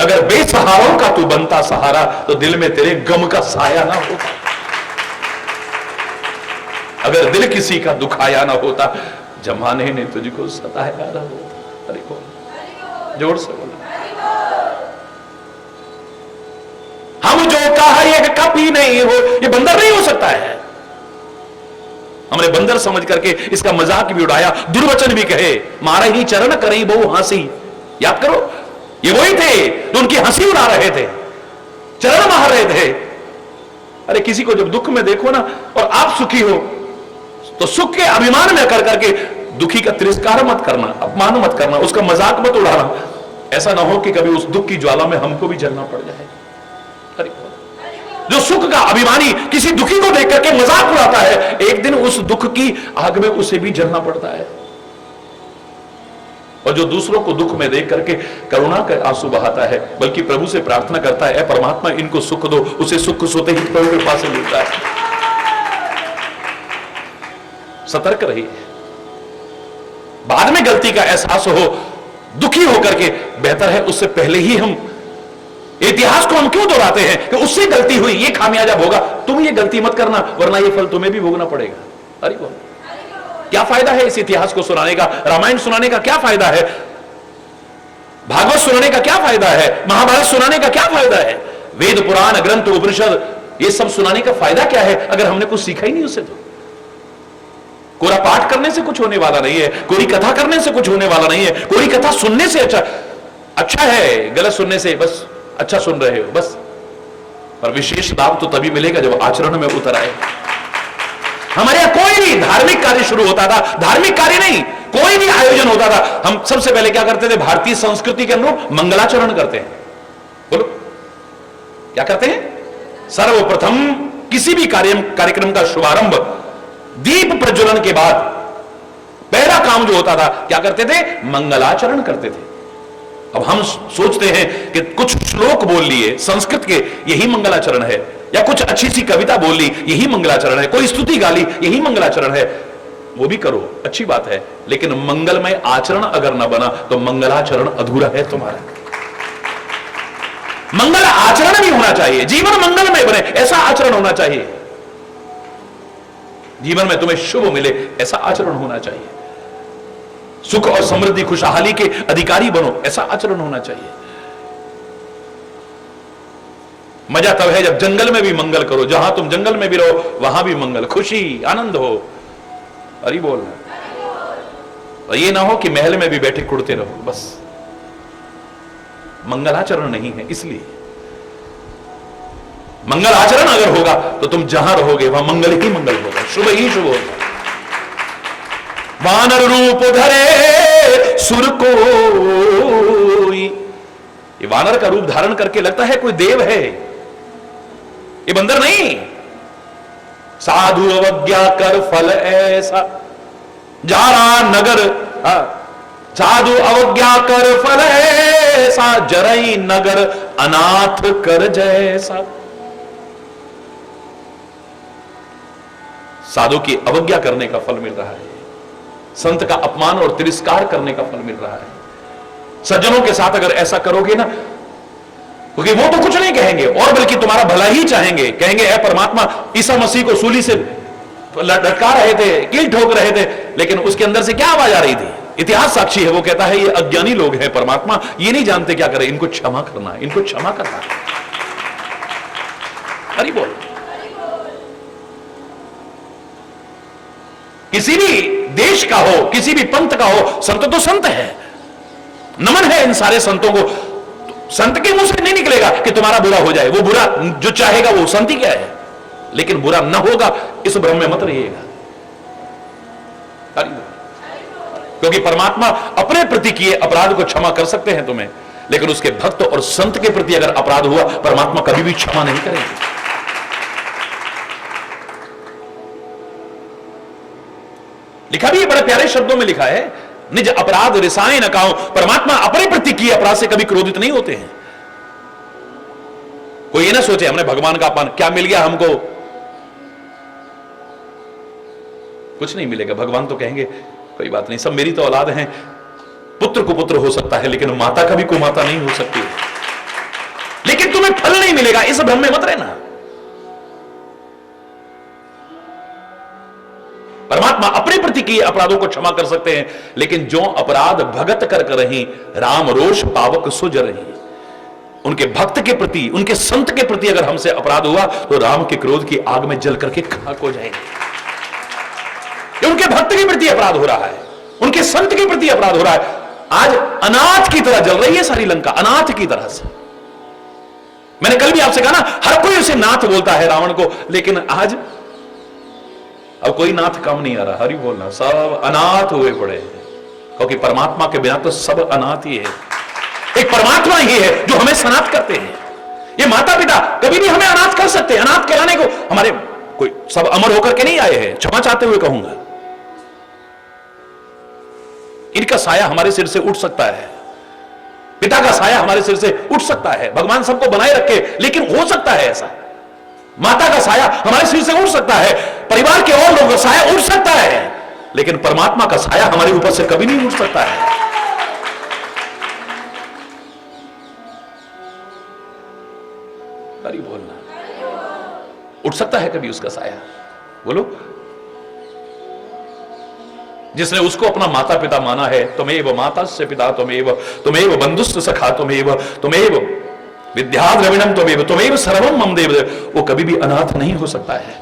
अगर बेसहारों का तू बनता सहारा, तो दिल में तेरे गम का साया ना होता। अगर दिल किसी का दुखाया ना होता, जमाने ने तुझको सताया ना होता। अरे बोल, जोर से बोला। हम जो कहा ये कभी नहीं हो, ये बंदर नहीं हो सकता है। हमने बंदर समझ करके इसका मजाक भी उड़ाया, दुर्वचन भी कहे, मारा ही चरण करें बहु हंसी। याद करो, ये वही थे जो उनकी हंसी उड़ा रहे थे, चरण मार रहे थे। अरे किसी को जब दुख में देखो ना और आप सुखी हो, तो सुख के अभिमान में कर करके दुखी का तिरस्कार मत करना, अपमान मत करना, उसका मजाक मत उड़ाना। ऐसा ना हो कि कभी उस दुख की ज्वाला में हमको भी जलना पड़ जाए। अरे जो सुख का अभिमानी किसी दुखी को देख करके मजाक उड़ाता है, एक दिन उस दुख की आग में उसे भी जलना पड़ता है। और जो दूसरों को दुख में देख करके करुणा के आंसू बहाता है, बल्कि प्रभु से प्रार्थना करता है, परमात्मा इनको सुख दो, उसे सुख सोते ही प्रभु के पास से मिलता है। सतर्क रहिए, बाद में गलती का एहसास हो, दुखी होकर के बेहतर है उससे पहले ही हम इतिहास को हम क्यों दोहराते हैं कि उससे गलती हुई, ये खामियाजा भोगा, तुम ये गलती मत करना वरना ये फल तुम्हें भी भोगना पड़ेगा। अरे बोल, क्या फायदा है इस इतिहास को सुनाने का? रामायण सुनाने का क्या फायदा है? भागवत सुनाने का क्या फायदा है? महाभारत सुनाने का क्या फायदा है? वेद पुराण ग्रंथ उपनिषद ये सब सुनाने का फायदा क्या है अगर हमने कुछ सीखा ही नहीं उससे? तो कोरा पाठ करने से कुछ होने वाला नहीं है, कोई कथा करने से कुछ होने वाला नहीं है, कोई कथा सुनने से अच्छा है, गलत सुनने से बस अच्छा सुन रहे हो बस। पर विशेष लाभ तो तभी मिलेगा जब आचरण में उतर आए। हमारे यहां कोई भी धार्मिक कार्य शुरू होता था, धार्मिक कार्य नहीं, कोई भी आयोजन होता था, हम सबसे पहले क्या करते थे? भारतीय संस्कृति के अनुरूप मंगलाचरण करते हैं। बोलो क्या करते हैं? सर्वप्रथम किसी भी कार्यक्रम का शुभारंभ दीप प्रज्वलन के बाद पहला काम जो होता था, क्या करते थे? मंगलाचरण करते थे। अब हम सोचते हैं कि कुछ श्लोक बोल लिए संस्कृत के, यही मंगलाचरण है, या कुछ अच्छी सी कविता बोल ली, यही मंगलाचरण है, कोई स्तुति गा ली, यही मंगलाचरण है। वो भी करो, अच्छी बात है, लेकिन मंगलमय आचरण अगर ना बना तो मंगलाचरण अधूरा है तुम्हारा। मंगल आचरण भी होना चाहिए, जीवन मंगलमय बने ऐसा आचरण होना चाहिए, जीवन में तुम्हें शुभ मिले ऐसा आचरण होना चाहिए, सुख और समृद्धि खुशहाली के अधिकारी बनो ऐसा आचरण होना चाहिए। मजा तब है जब जंगल में भी मंगल करो, जहां तुम जंगल में भी रहो वहां भी मंगल, खुशी आनंद हो। अरे बोल, और ये ना हो कि महल में भी बैठे कुड़ते रहो, बस मंगलाचरण नहीं है। इसलिए मंगल आचरण अगर होगा तो तुम जहां रहोगे वहां मंगल ही मंगल होगा, शुभ ही शुभ होगा। वानर रूप धरे सुर कोई, ये वानर का रूप धारण करके लगता है कोई देव है, ये बंदर नहीं। साधु अवज्ञा कर फल ऐसा, जारा नगर, साधु अवज्ञा कर फल ऐसा, जरई नगर अनाथ कर जैसा। साधु की अवज्ञा करने का फल मिल रहा है, संत का अपमान और तिरस्कार करने का फल मिल रहा है। सज्जनों के साथ अगर ऐसा करोगे ना, क्योंकि वो तो कुछ नहीं कहेंगे और बल्कि तुम्हारा भला ही चाहेंगे, कहेंगे ऐ परमात्मा, ईसा मसीह को सूली से लटका रहे थे, कील ठोक रहे थे, लेकिन उसके अंदर से क्या आवाज आ रही थी? इतिहास साक्षी है, वो कहता है ये अज्ञानी लोग हैं परमात्मा, ये नहीं जानते क्या करें, इनको क्षमा करना, इनको क्षमा करना। अरे बोल, किसी भी देश का हो, किसी भी पंथ का हो, संत तो संत है, नमन है इन सारे संतों को। संत के मुंह से नहीं निकलेगा कि तुम्हारा बुरा हो जाए, वो बुरा जो चाहेगा वो संत ही क्या है, लेकिन बुरा न होगा इस भ्रम में मत रहिएगा। क्योंकि परमात्मा अपने प्रति किए अपराध को क्षमा कर सकते हैं तुम्हें, लेकिन उसके भक्त और संत के प्रति अगर अपराध हुआ परमात्मा कभी भी क्षमा नहीं करेंगे। लिखा भी है, बड़े प्यारे शब्दों में लिखा है, निज अपराध रिसाए न काओ। परमात्मा अपने प्रति किए अपराध से कभी क्रोधित नहीं होते हैं। कोई ये ना सोचे हमने भगवान का अपमान, क्या मिल गया हमको, कुछ नहीं मिलेगा। भगवान तो कहेंगे कोई बात नहीं, सब मेरी तो औलाद हैं, पुत्र को पुत्र हो सकता है लेकिन माता का भी कुमाता नहीं हो सकती, लेकिन तुम्हें फल नहीं मिलेगा, इस भ्रम में मत रहना। परमात्मा अपने प्रति किए अपराधों को क्षमा कर सकते हैं, लेकिन जो अपराध भगत कर रही राम रोष पावक सुज रही, उनके भक्त के प्रति, उनके संत के प्रति अगर हमसे अपराध हुआ तो राम के क्रोध की आग में जल करके खाक हो जाएंगे। उनके भक्त के प्रति अपराध हो रहा है, उनके संत के प्रति अपराध हो रहा है। आज अनाथ की तरह जल रही है सारी लंका, अनाथ की तरह से। मैंने कल भी आपसे कहा ना, हर कोई उसे नाथ बोलता है रावण को, लेकिन आज अब कोई नाथ काम नहीं आ रहा। हरि बोलना, सब अनाथ हुए पड़े हैं, क्योंकि परमात्मा के बिना तो सब अनाथ ही है। एक परमात्मा ही है जो हमें सनाथ करते हैं। ये माता पिता कभी नहीं हमें अनाथ कर सकते। अनाथ कहलाने को हमारे कोई सब अमर होकर के नहीं आए हैं, क्षमा चाहते हुए कहूंगा। इनका साया हमारे सिर से उठ सकता है, पिता का साया हमारे सिर से उठ सकता है। भगवान सबको बनाए रखे, लेकिन हो सकता है ऐसा, माता का साया हमारे सिर से उठ सकता है, परिवार के और लोगों का साया उठ सकता है, लेकिन परमात्मा का साया हमारे ऊपर से कभी नहीं उठ सकता है। हरि बोलना, उठ सकता है कभी उसका साया? बोलो। जिसने उसको अपना माता पिता माना है, तुमेव मातास्य पिता तुमेव बंधुस्थ सखा तुमेव विद्या द्रविणम तुमेव सर्वम मम देव, वो कभी भी अनाथ नहीं हो सकता है।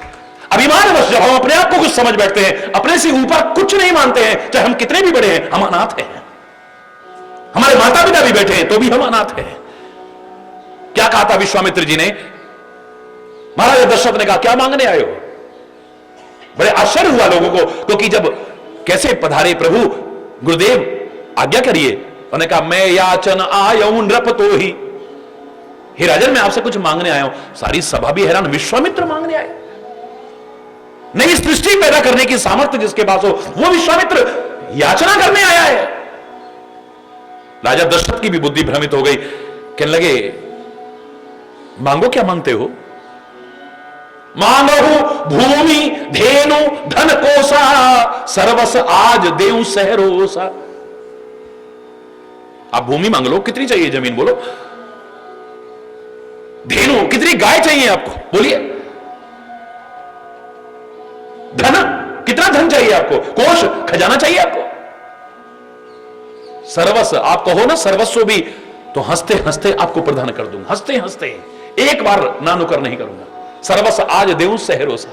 अभिमानवश जब हम अपने आप को कुछ समझ बैठते हैं, अपने से ऊपर कुछ नहीं मानते हैं, चाहे हम कितने भी बड़े हैं, हम अनाथ हैं। हमारे माता पिता भी बैठे हैं तो भी हम अनाथ हैं। क्या कहा था विश्वामित्र जी ने? महाराज दशरथ ने कहा, क्या मांगने आए हो? बड़े आश्चर्य हुआ लोगों को, क्योंकि जब कैसे पधारे प्रभु, गुरुदेव आज्ञा करिए, उन्होंने कहा मैं याचन आयऊ नृप तो ही। हे राजन, मैं आपसे कुछ मांगने आया हूं। सारी सभा भी हैरान, विश्वामित्र मांगने आए? नई सृष्टि पैदा करने की सामर्थ्य जिसके पास हो, वो विश्वामित्र याचना करने आया है। राजा दशरथ की भी बुद्धि भ्रमित हो गई, कहने लगे मांगो, क्या मांगते हो? मांगो भूमि धेनु धन कोसा, सर्वस आज देऊ सहरोसा। आप भूमि मांग लो, कितनी चाहिए जमीन बोलो? धेनु, कितनी गाय चाहिए आपको बोलिए? धन, कितना धन चाहिए आपको? कोश, खजाना चाहिए आपको? सर्वस्व, आप कहो ना सर्वस्व भी, तो हंसते हंसते आपको प्रदान कर दूंगा, हंसते हंसते, एक बार ना नुकर नहीं करूंगा। सर्वस आज देऊ सहरोसा।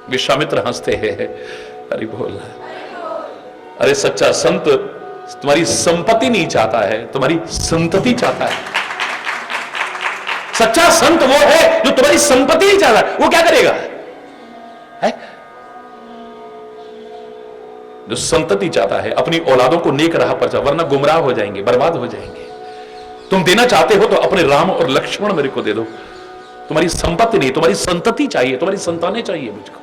विश्वामित्र हंसते हैं, अरे बोल, अरे सच्चा संत तुम्हारी संपत्ति नहीं चाहता है, तुम्हारी संतति चाहता है। सच्चा संत वो है जो तुम्हारी संपत्ति नहीं चाहता। वो क्या करेगा है? जो संतति चाहता है, अपनी औलादों को नेक राह पर चला, वरना गुमराह हो जाएंगे, बर्बाद हो जाएंगे। तुम देना चाहते हो तो अपने राम और लक्ष्मण मेरे को दे दो। तुम्हारी संपत्ति नहीं, तुम्हारी संतति चाहिए, तुम्हारी संतानें चाहिए मुझको,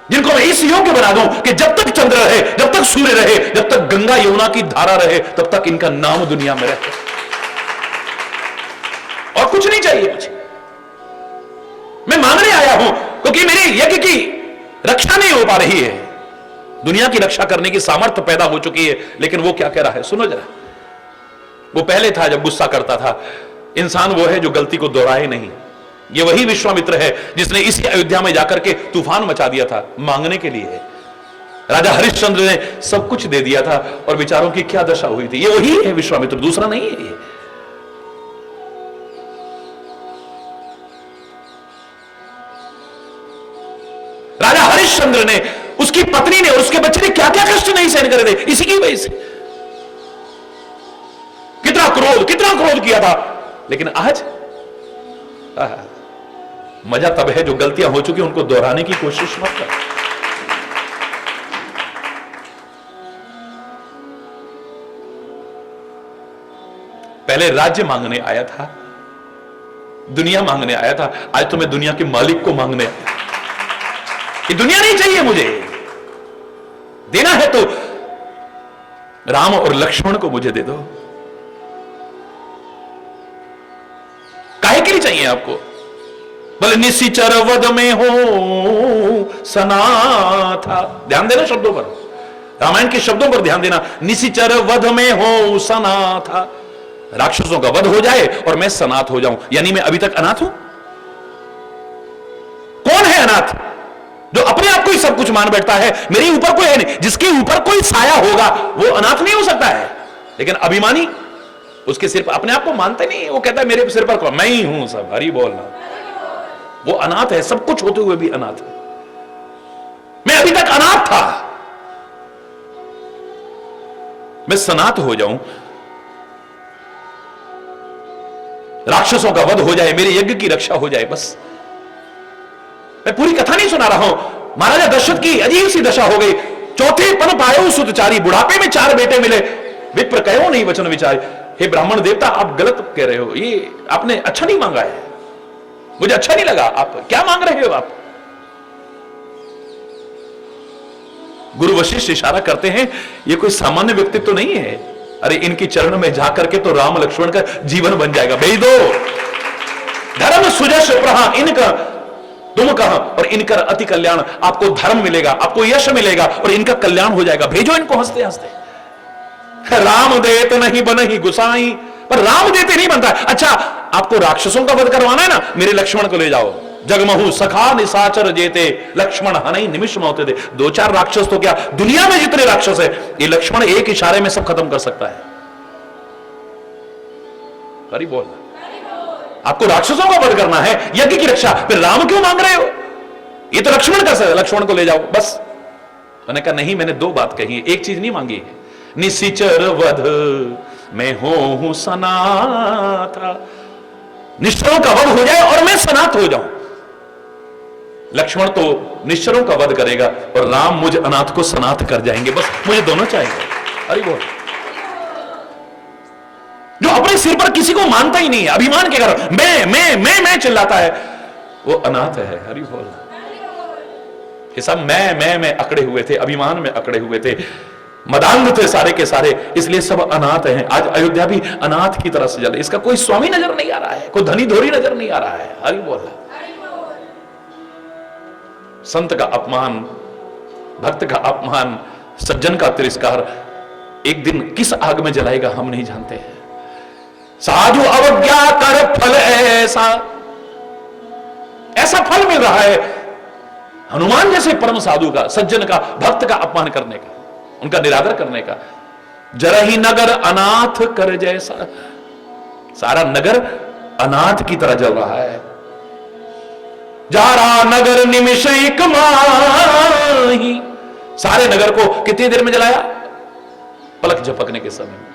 जिनको मैं इस योग्य बना दूं कि जब तक चंद्र रहे, जब तक सूर्य रहे, जब तक गंगा यमुना की धारा रहे, तब तक इनका नाम दुनिया में रहे। और कुछ नहीं चाहिए मुझे। मैं मांगने आया हूं क्योंकि मेरे यज्ञ की रक्षा नहीं हो पा रही है। दुनिया की रक्षा करने की सामर्थ्य पैदा हो चुकी है, लेकिन वो क्या कह रहा है सुनो जरा। वो पहले था जब गुस्सा करता था। इंसान वो है जो गलती को दोहराए नहीं। ये वही विश्वामित्र है जिसने इसी अयोध्या में जाकर के तूफान मचा दिया था मांगने के लिए। राजा हरिश्चंद्र ने सब कुछ दे दिया था और बेचारों की क्या दशा हुई थी। ये वही है विश्वामित्र, दूसरा नहीं है ये। राजा हरिश्चंद्र ने, उसकी पत्नी ने और उसके बच्चे ने क्या क्या कष्ट नहीं सहन करे थे इसी की वजह से। कितना क्रोध किया था। लेकिन आज मजा तब है जो गलतियां हो चुकी उनको दोहराने की कोशिश मत कर। पहले राज्य मांगने आया था, दुनिया मांगने आया था, आज तो मैं दुनिया के मालिक को मांगने आया। ये दुनिया नहीं चाहिए मुझे, देना है तो राम और लक्ष्मण को मुझे दे दो। काहे के लिए चाहिए आपको? बोले निशिचर वध में हो सनाथा। ध्यान देना शब्दों पर, रामायण के शब्दों पर ध्यान देना। निशिचर वध में हो सनाथा, राक्षसों का वध हो जाए और मैं सनाथ हो जाऊं, यानी मैं अभी तक अनाथ हूं। कौन है अनाथ? जो अपने आप को ही सब कुछ मान बैठता है, मेरे ऊपर कोई है नहीं। जिसके ऊपर कोई साया होगा वो अनाथ नहीं हो सकता है। लेकिन अभिमानी उसके सिर पर अपने आप को मानते नहीं, वो कहता है मेरे सिर पर कौन, मैं ही हूं सब, हरि बोलना। वो अनाथ है, सब कुछ होते हुए भी अनाथ है। मैं अभी तक अनाथ था, मैं सनाथ हो जाऊं, राक्षसों का वध हो जाए, मेरे यज्ञ की रक्षा हो जाए, बस। मैं पूरी कथा नहीं सुना रहा हूं। महाराजा दशरथ की अजीब सी दशा हो गई। चौथे पन पायो सुतचारी, बुढ़ापे में 4 बेटे मिले। विप्र कहो नहीं वचन विचार। हे ब्राह्मण देवता, आप गलत कह रहे हो, ये आपने अच्छा नहीं मांगा है, मुझे अच्छा नहीं लगा। आप क्या मांग रहे हो? आप गुरु वशिष्ठ इशारा करते हैं, ये कोई सामान्य व्यक्तित्व तो नहीं है। अरे इनकी चरण में जाकर के तो राम लक्ष्मण का जीवन बन जाएगा। भेज दो। धर्म सुजस प्रहा इनका तुम कहा और इनका अति कल्याण। आपको धर्म मिलेगा, आपको यश मिलेगा और इनका कल्याण हो जाएगा। भेजो इनको हंसते हंसते। राम देत नहीं बनहि गुसाई, पर राम देते नहीं बनता। अच्छा, आपको राक्षसों का वध करवाना है ना, मेरे लक्ष्मण को ले जाओ। जगमहु सखा निशाचर जेते, लक्ष्मण हनई निमिष मौते दे। 2-4 राक्षस तो क्या, दुनिया में जितने राक्षस है, ये लक्ष्मण एक इशारे में सब खत्म कर सकता है। हरि बोल। आपको राक्षसों का वध करना है, यज्ञ की रक्षा, फिर राम क्यों मांग रहे हो? ये तो लक्ष्मण कर सकते, लक्ष्मण को ले जाओ बस। मैंने कहा नहीं, मैंने 2 बात कही है, एक चीज नहीं मांगी है। निशिचर वध मैं हूं सनाथा, निश्चरों का वध हो जाए और मैं सनाथ हो जाऊं। लक्ष्मण तो निश्चरों का वध करेगा और राम मुझ अनाथ को सनाथ कर जाएंगे, बस मुझे दोनों चाहिए। अरे बोल। जो अपने सिर पर किसी को मानता ही नहीं है, अभिमान के कारण मैं चिल्लाता है, वो अनाथ है। हरि बोल। ये सब मैं अकड़े हुए थे, अभिमान में अकड़े हुए थे, मदांध थे सारे के सारे, इसलिए सब अनाथ हैं। आज अयोध्या भी अनाथ की तरह से जल, इसका कोई स्वामी नजर नहीं आ रहा है, कोई धनी धोरी नजर नहीं आ रहा है। हरि बोल। संत का अपमान, भक्त का अपमान, सज्जन का तिरस्कार एक दिन किस आग में जलाएगा हम नहीं जानते हैं। साधु अवज्ञा कर फल ऐसा, ऐसा फल मिल रहा है हनुमान जैसे परम साधु का, सज्जन का, भक्त का अपमान करने का, उनका निरादर करने का। जरही नगर अनाथ कर जैसा, सारा नगर अनाथ की तरह जल रहा है। जारा नगर निमिष एक माही, सारे नगर को कितनी देर में जलाया? पलक झपकने के समय में।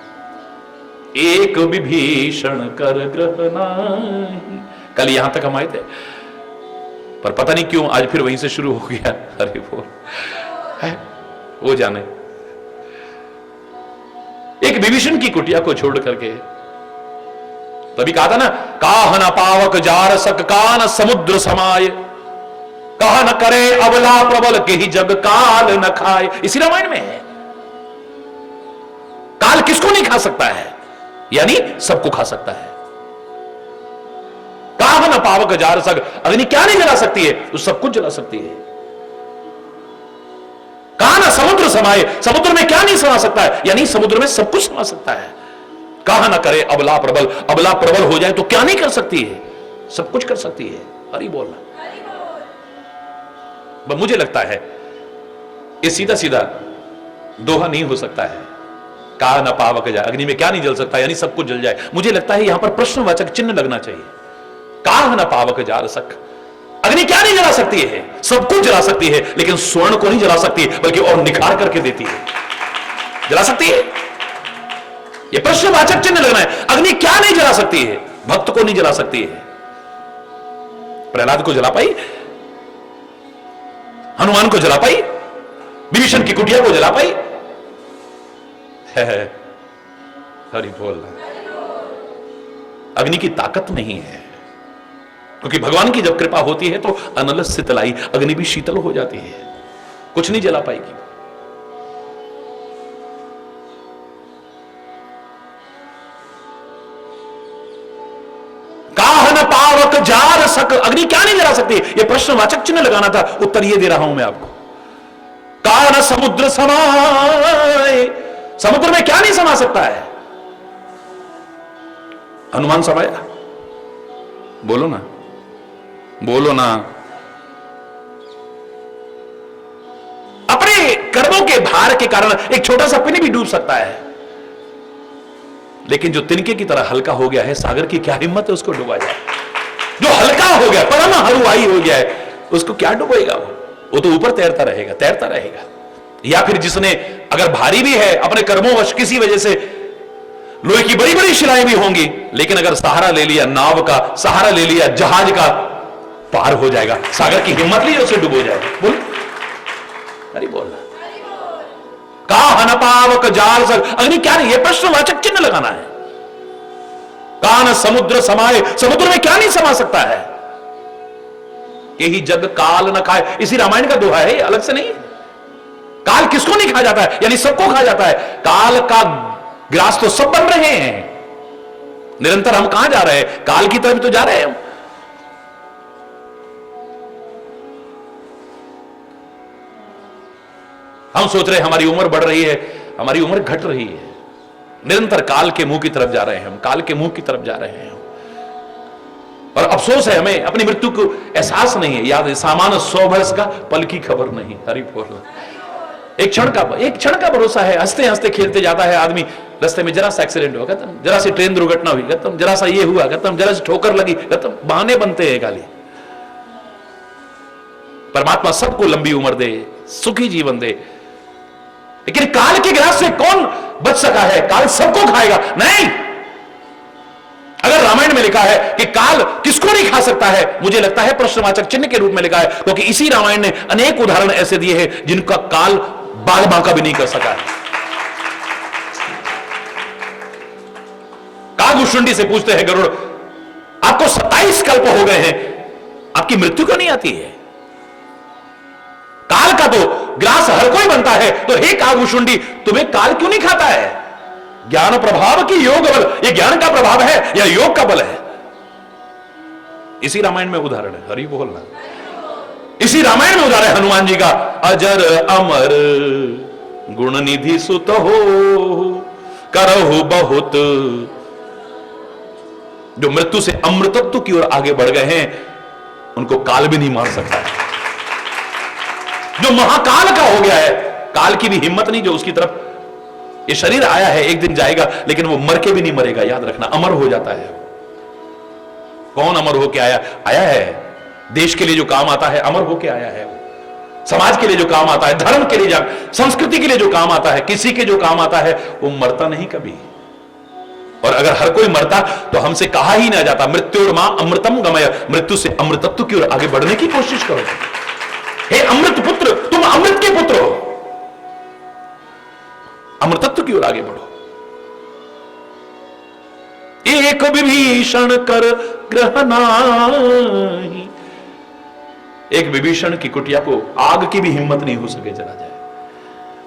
एक विभीषण कर ग्रह नाही, कल यहां तक हम आए थे, पर पता नहीं क्यों आज फिर वहीं से शुरू हो गया। अरे वो जाने। एक विभीषण की कुटिया को छोड़ करके, तभी कहा था ना, काह न पावक जार सक कान समुद्र समाये, कहा न करे अबला प्रबल के ही जग काल न खाए। इसी रामायण में है। काल किसको नहीं खा सकता है? यानी सबको खा सकता है। काह न पावक जार सक, अग्नि क्या नहीं जला सकती है? तो सब कुछ जला सकती है। कहा ना समुद्र समाये, समुद्र में क्या नहीं समा सकता है? यानी समुद्र में सब कुछ समा सकता है। कहा ना करे अबला प्रबल, अबला प्रबल हो जाए तो क्या नहीं कर सकती है? सब कुछ कर सकती है। हरि बोलना। मुझे लगता है ये सीधा सीधा दोहा नहीं हो सकता है। कहा न पावक जाए, अग्नि में क्या नहीं जल सकता, यानी सब कुछ जल जाए। मुझे लगता है यहां पर प्रश्नवाचक चिन्ह लगना चाहिए। कहा न पावक जार सक, अग्नि क्या नहीं जला सकती है? सब कुछ जला सकती है, लेकिन स्वर्ण को नहीं जला सकती, बल्कि और निखार करके देती है। जला सकती है? यह प्रश्नवाचक चिन्ह लगना है। अग्नि क्या नहीं जला सकती है? भक्त को नहीं जला सकती है। प्रहलाद को जला पाई, हनुमान को जला पाई, विभीषण की कुटिया को जला पाई। हरि बोल। अग्नि की ताकत नहीं है, क्योंकि भगवान की जब कृपा होती है तो अनल शीतलाई, अग्नि भी शीतल हो जाती है, कुछ नहीं जला पाएगी। काह न पावक पावक जार सक, अग्नि क्या नहीं जला सकती? ये प्रश्नवाचक चिन्ह लगाना था, उत्तर ये दे रहा हूं मैं आपको। कान समुद्र समाए, समुद्र में क्या नहीं समा सकता है? हनुमान समाया? बोलो ना, बोलो ना। अपने कर्मों के भार के कारण एक छोटा सा पिन भी डूब सकता है, लेकिन जो तिनके की तरह हल्का हो गया है, सागर की क्या हिम्मत है उसको डुबा जाए? जो हल्का हो गया, परम हलवाई हो गया है, उसको क्या डुबेगा? वो तो ऊपर तैरता रहेगा, तैरता रहेगा। या फिर जिसने अगर भारी भी है अपने कर्मों वश, किसी वजह से लोहे की बड़ी बड़ी शिलाएं भी होंगी, लेकिन अगर सहारा ले लिया नाव का, सहारा ले लिया जहाज का, पार हो जाएगा। सागर की हिम्मत ली, उसे डुबो जाएगा। बोल, अरे बोलना। काहन पावक जाल सक, अग्नि क्या नहीं? यह प्रश्नवाचक चिन्ह लगाना है। कान समुद्र समाए, समुद्र में क्या नहीं समा सकता है? यही जग काल न खाए, इसी रामायण का दोहा है, अलग से नहीं। काल किसको नहीं खा जाता है? यानी सबको खा जाता है। काल का ग्रास तो सब बन रहे हैं। निरंतर हम कहां जा रहे हैं? काल की तरफ तो जा रहे हैं हम सोच रहे हैं हमारी उम्र बढ़ रही है, हमारी उम्र घट रही है। निरंतर काल के मुंह की तरफ जा रहे हैं हम, काल के मुंह की तरफ जा रहे हैं। और अफसोस है, हमें अपनी मृत्यु को एहसास नहीं है। याद है, सामान्य 100 वर्ष का, पल की खबर नहीं। हरि बोल। एक क्षण का भरोसा है। हंसते हंसते खेलते जाता है आदमी, रास्ते में जरा सा एक्सीडेंट हुआ खत्म, जरा सी ट्रेन दुर्घटना हुई खत्म, जरा सा ये हुआ खत्म, जरा सी ठोकर लगी खत्म। बहाने बनते हैं खाली। परमात्मा सबको लंबी उम्र दे, सुखी जीवन दे, लेकिन काल के ग्रास से कौन बच सका है? काल सबको खाएगा नहीं। अगर रामायण में लिखा है कि काल किसको नहीं खा सकता है, मुझे लगता है प्रश्नवाचक चिन्ह के रूप में लिखा है, क्योंकि इसी रामायण ने अनेक उदाहरण ऐसे दिए हैं जिनका काल बाल बांका भी नहीं कर सका है। कागभूषुंडी से पूछते हैं गरुड़, आपको 27 कल्प हो गए हैं, आपकी मृत्यु क्यों नहीं आती है? काल का तो ग्रास हर कोई बनता है, तो हे कागभूषुंडी, तुम्हें काल क्यों नहीं खाता है? ज्ञान प्रभाव की योग बल, ये ज्ञान का प्रभाव है या योग का बल है? इसी रामायण में उदाहरण है। हरि बोलना। इसी रामायण में उदाहरण है हनुमान जी का। अजर अमर गुण निधि सुत हो, करहु बहुत। जो मृत्यु से अमृतत्व की ओर आगे बढ़ गए हैं, उनको काल भी नहीं मार सकता। जो महाकाल का हो गया है, काल की भी हिम्मत नहीं जो उसकी तरफ। ये शरीर आया है, एक दिन जाएगा, लेकिन वो मर के भी नहीं मरेगा, याद रखना। अमर हो जाता है। कौन अमर होके आया है? देश के लिए जो काम आता है, अमर होके आया है। वो समाज के लिए जो काम आता है, धर्म के लिए, संस्कृति के लिए जो काम आता है, किसी के जो काम आता है, वो मरता नहीं कभी। और अगर हर कोई मरता तो हमसे कहा ही ना जाता, मृत्युर्मा अमृतम गमय, मृत्यु से अमृतत्व की ओर आगे बढ़ने की कोशिश करो। हे अमृत पुत्र, तुम अमृत के पुत्र हो, अमृतत्व की ओर आगे बढ़ो। एक विभीषण कर ग्रह नाही, एक विभीषण की कुटिया को आग की भी हिम्मत नहीं हो सके जला जाए।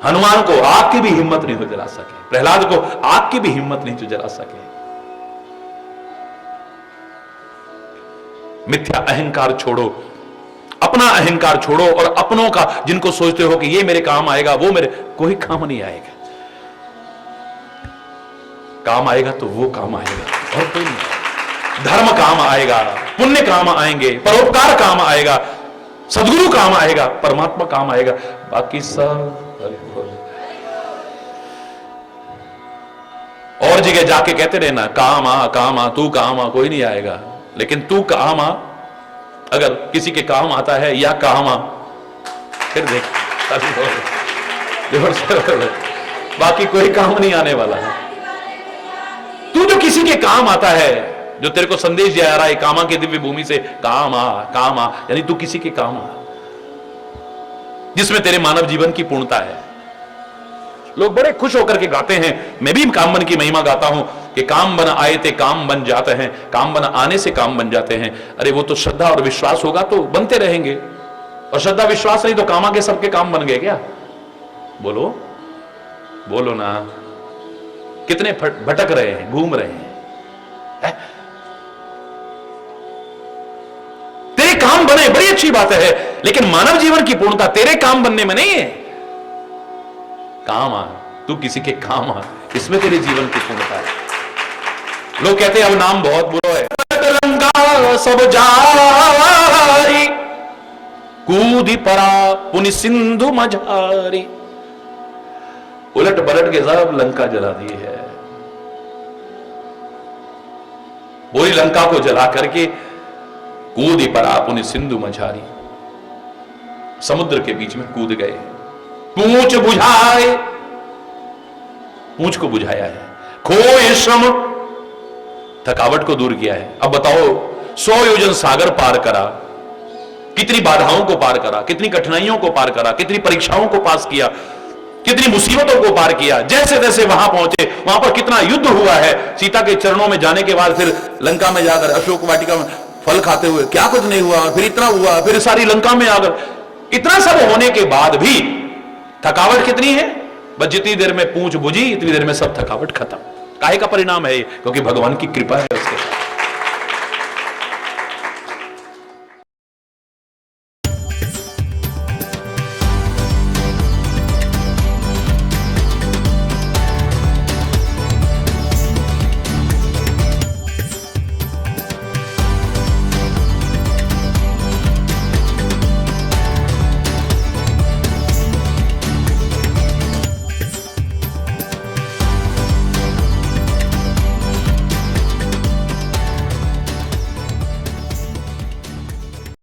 हनुमान को आग की भी हिम्मत नहीं हो जला सके, प्रहलाद को आग की भी हिम्मत नहीं तो जला सके। मिथ्या अहंकार छोड़ो, अपना अहंकार छोड़ो, और अपनों का जिनको सोचते हो कि ये मेरे काम आएगा, वो मेरे, कोई काम नहीं आएगा। काम आएगा तो वो काम आएगा और कोई नहीं। धर्म काम आएगा, पुण्य काम आएंगे, परोपकार काम आएगा, सदगुरु काम आएगा, परमात्मा काम आएगा, बाकी सब और जगह जाके कहते रहना काम आ, तू काम आ, कोई नहीं आएगा। लेकिन तू काम आ, अगर किसी के काम आता है, या काम आ, फिर देख बाकी कोई काम नहीं आने वाला है। तू जो किसी के काम आता है, जो तेरे को संदेश दिया जा रहा है कामा की दिव्य भूमि से, काम आ, यानी तू किसी के काम आ, जिसमें तेरे मानव जीवन की पूर्णता है। लोग बड़े खुश होकर के गाते हैं, मैं भी काम बन की महिमा गाता हूं कि काम बन आए थे काम बन जाते हैं, काम बन आने से काम बन जाते हैं। अरे वो तो श्रद्धा और विश्वास होगा तो बनते रहेंगे, और श्रद्धा विश्वास नहीं तो कामा के सबके काम बन गए क्या? बोलो बोलो ना। कितने भटक रहे हैं, घूम रहे हैं, बात है, लेकिन मानव जीवन की पूर्णता तेरे काम बनने में नहीं है। काम आ, तू किसी के काम आ, इसमें तेरे जीवन की पूर्णता है। लोग कहते हैं अब नाम बहुत बुरा है, लंका सब जारी कूदी परा पुनि सिंधु मझारी। उलट पलट के सब लंका जला दी है। पूरी लंका को जला करके कूदी परा पुनि सिंधु मझारी, समुद्र के बीच में कूद गए। पूंछ बुझाए, पूंछ को बुझाया है। खोए श्रम, थकावट को दूर किया है। अब बताओ 100 योजन सागर पार करा, कितनी बाधाओं को पार करा, कितनी कठिनाइयों को पार करा, कितनी परीक्षाओं को पास किया, कितनी मुसीबतों को पार किया, जैसे तैसे वहां पहुंचे। वहां पर कितना युद्ध हुआ है। सीता के चरणों में जाने के बाद फिर लंका में जाकर अशोक वाटिका में फल खाते हुए क्या कुछ नहीं हुआ, फिर इतना हुआ, फिर सारी लंका में आकर इतना सब होने के बाद भी थकावट कितनी है? बस जितनी देर में पूंछ बुझी इतनी देर में सब थकावट खत्म। काहे का परिणाम है? क्योंकि भगवान की कृपा है उसके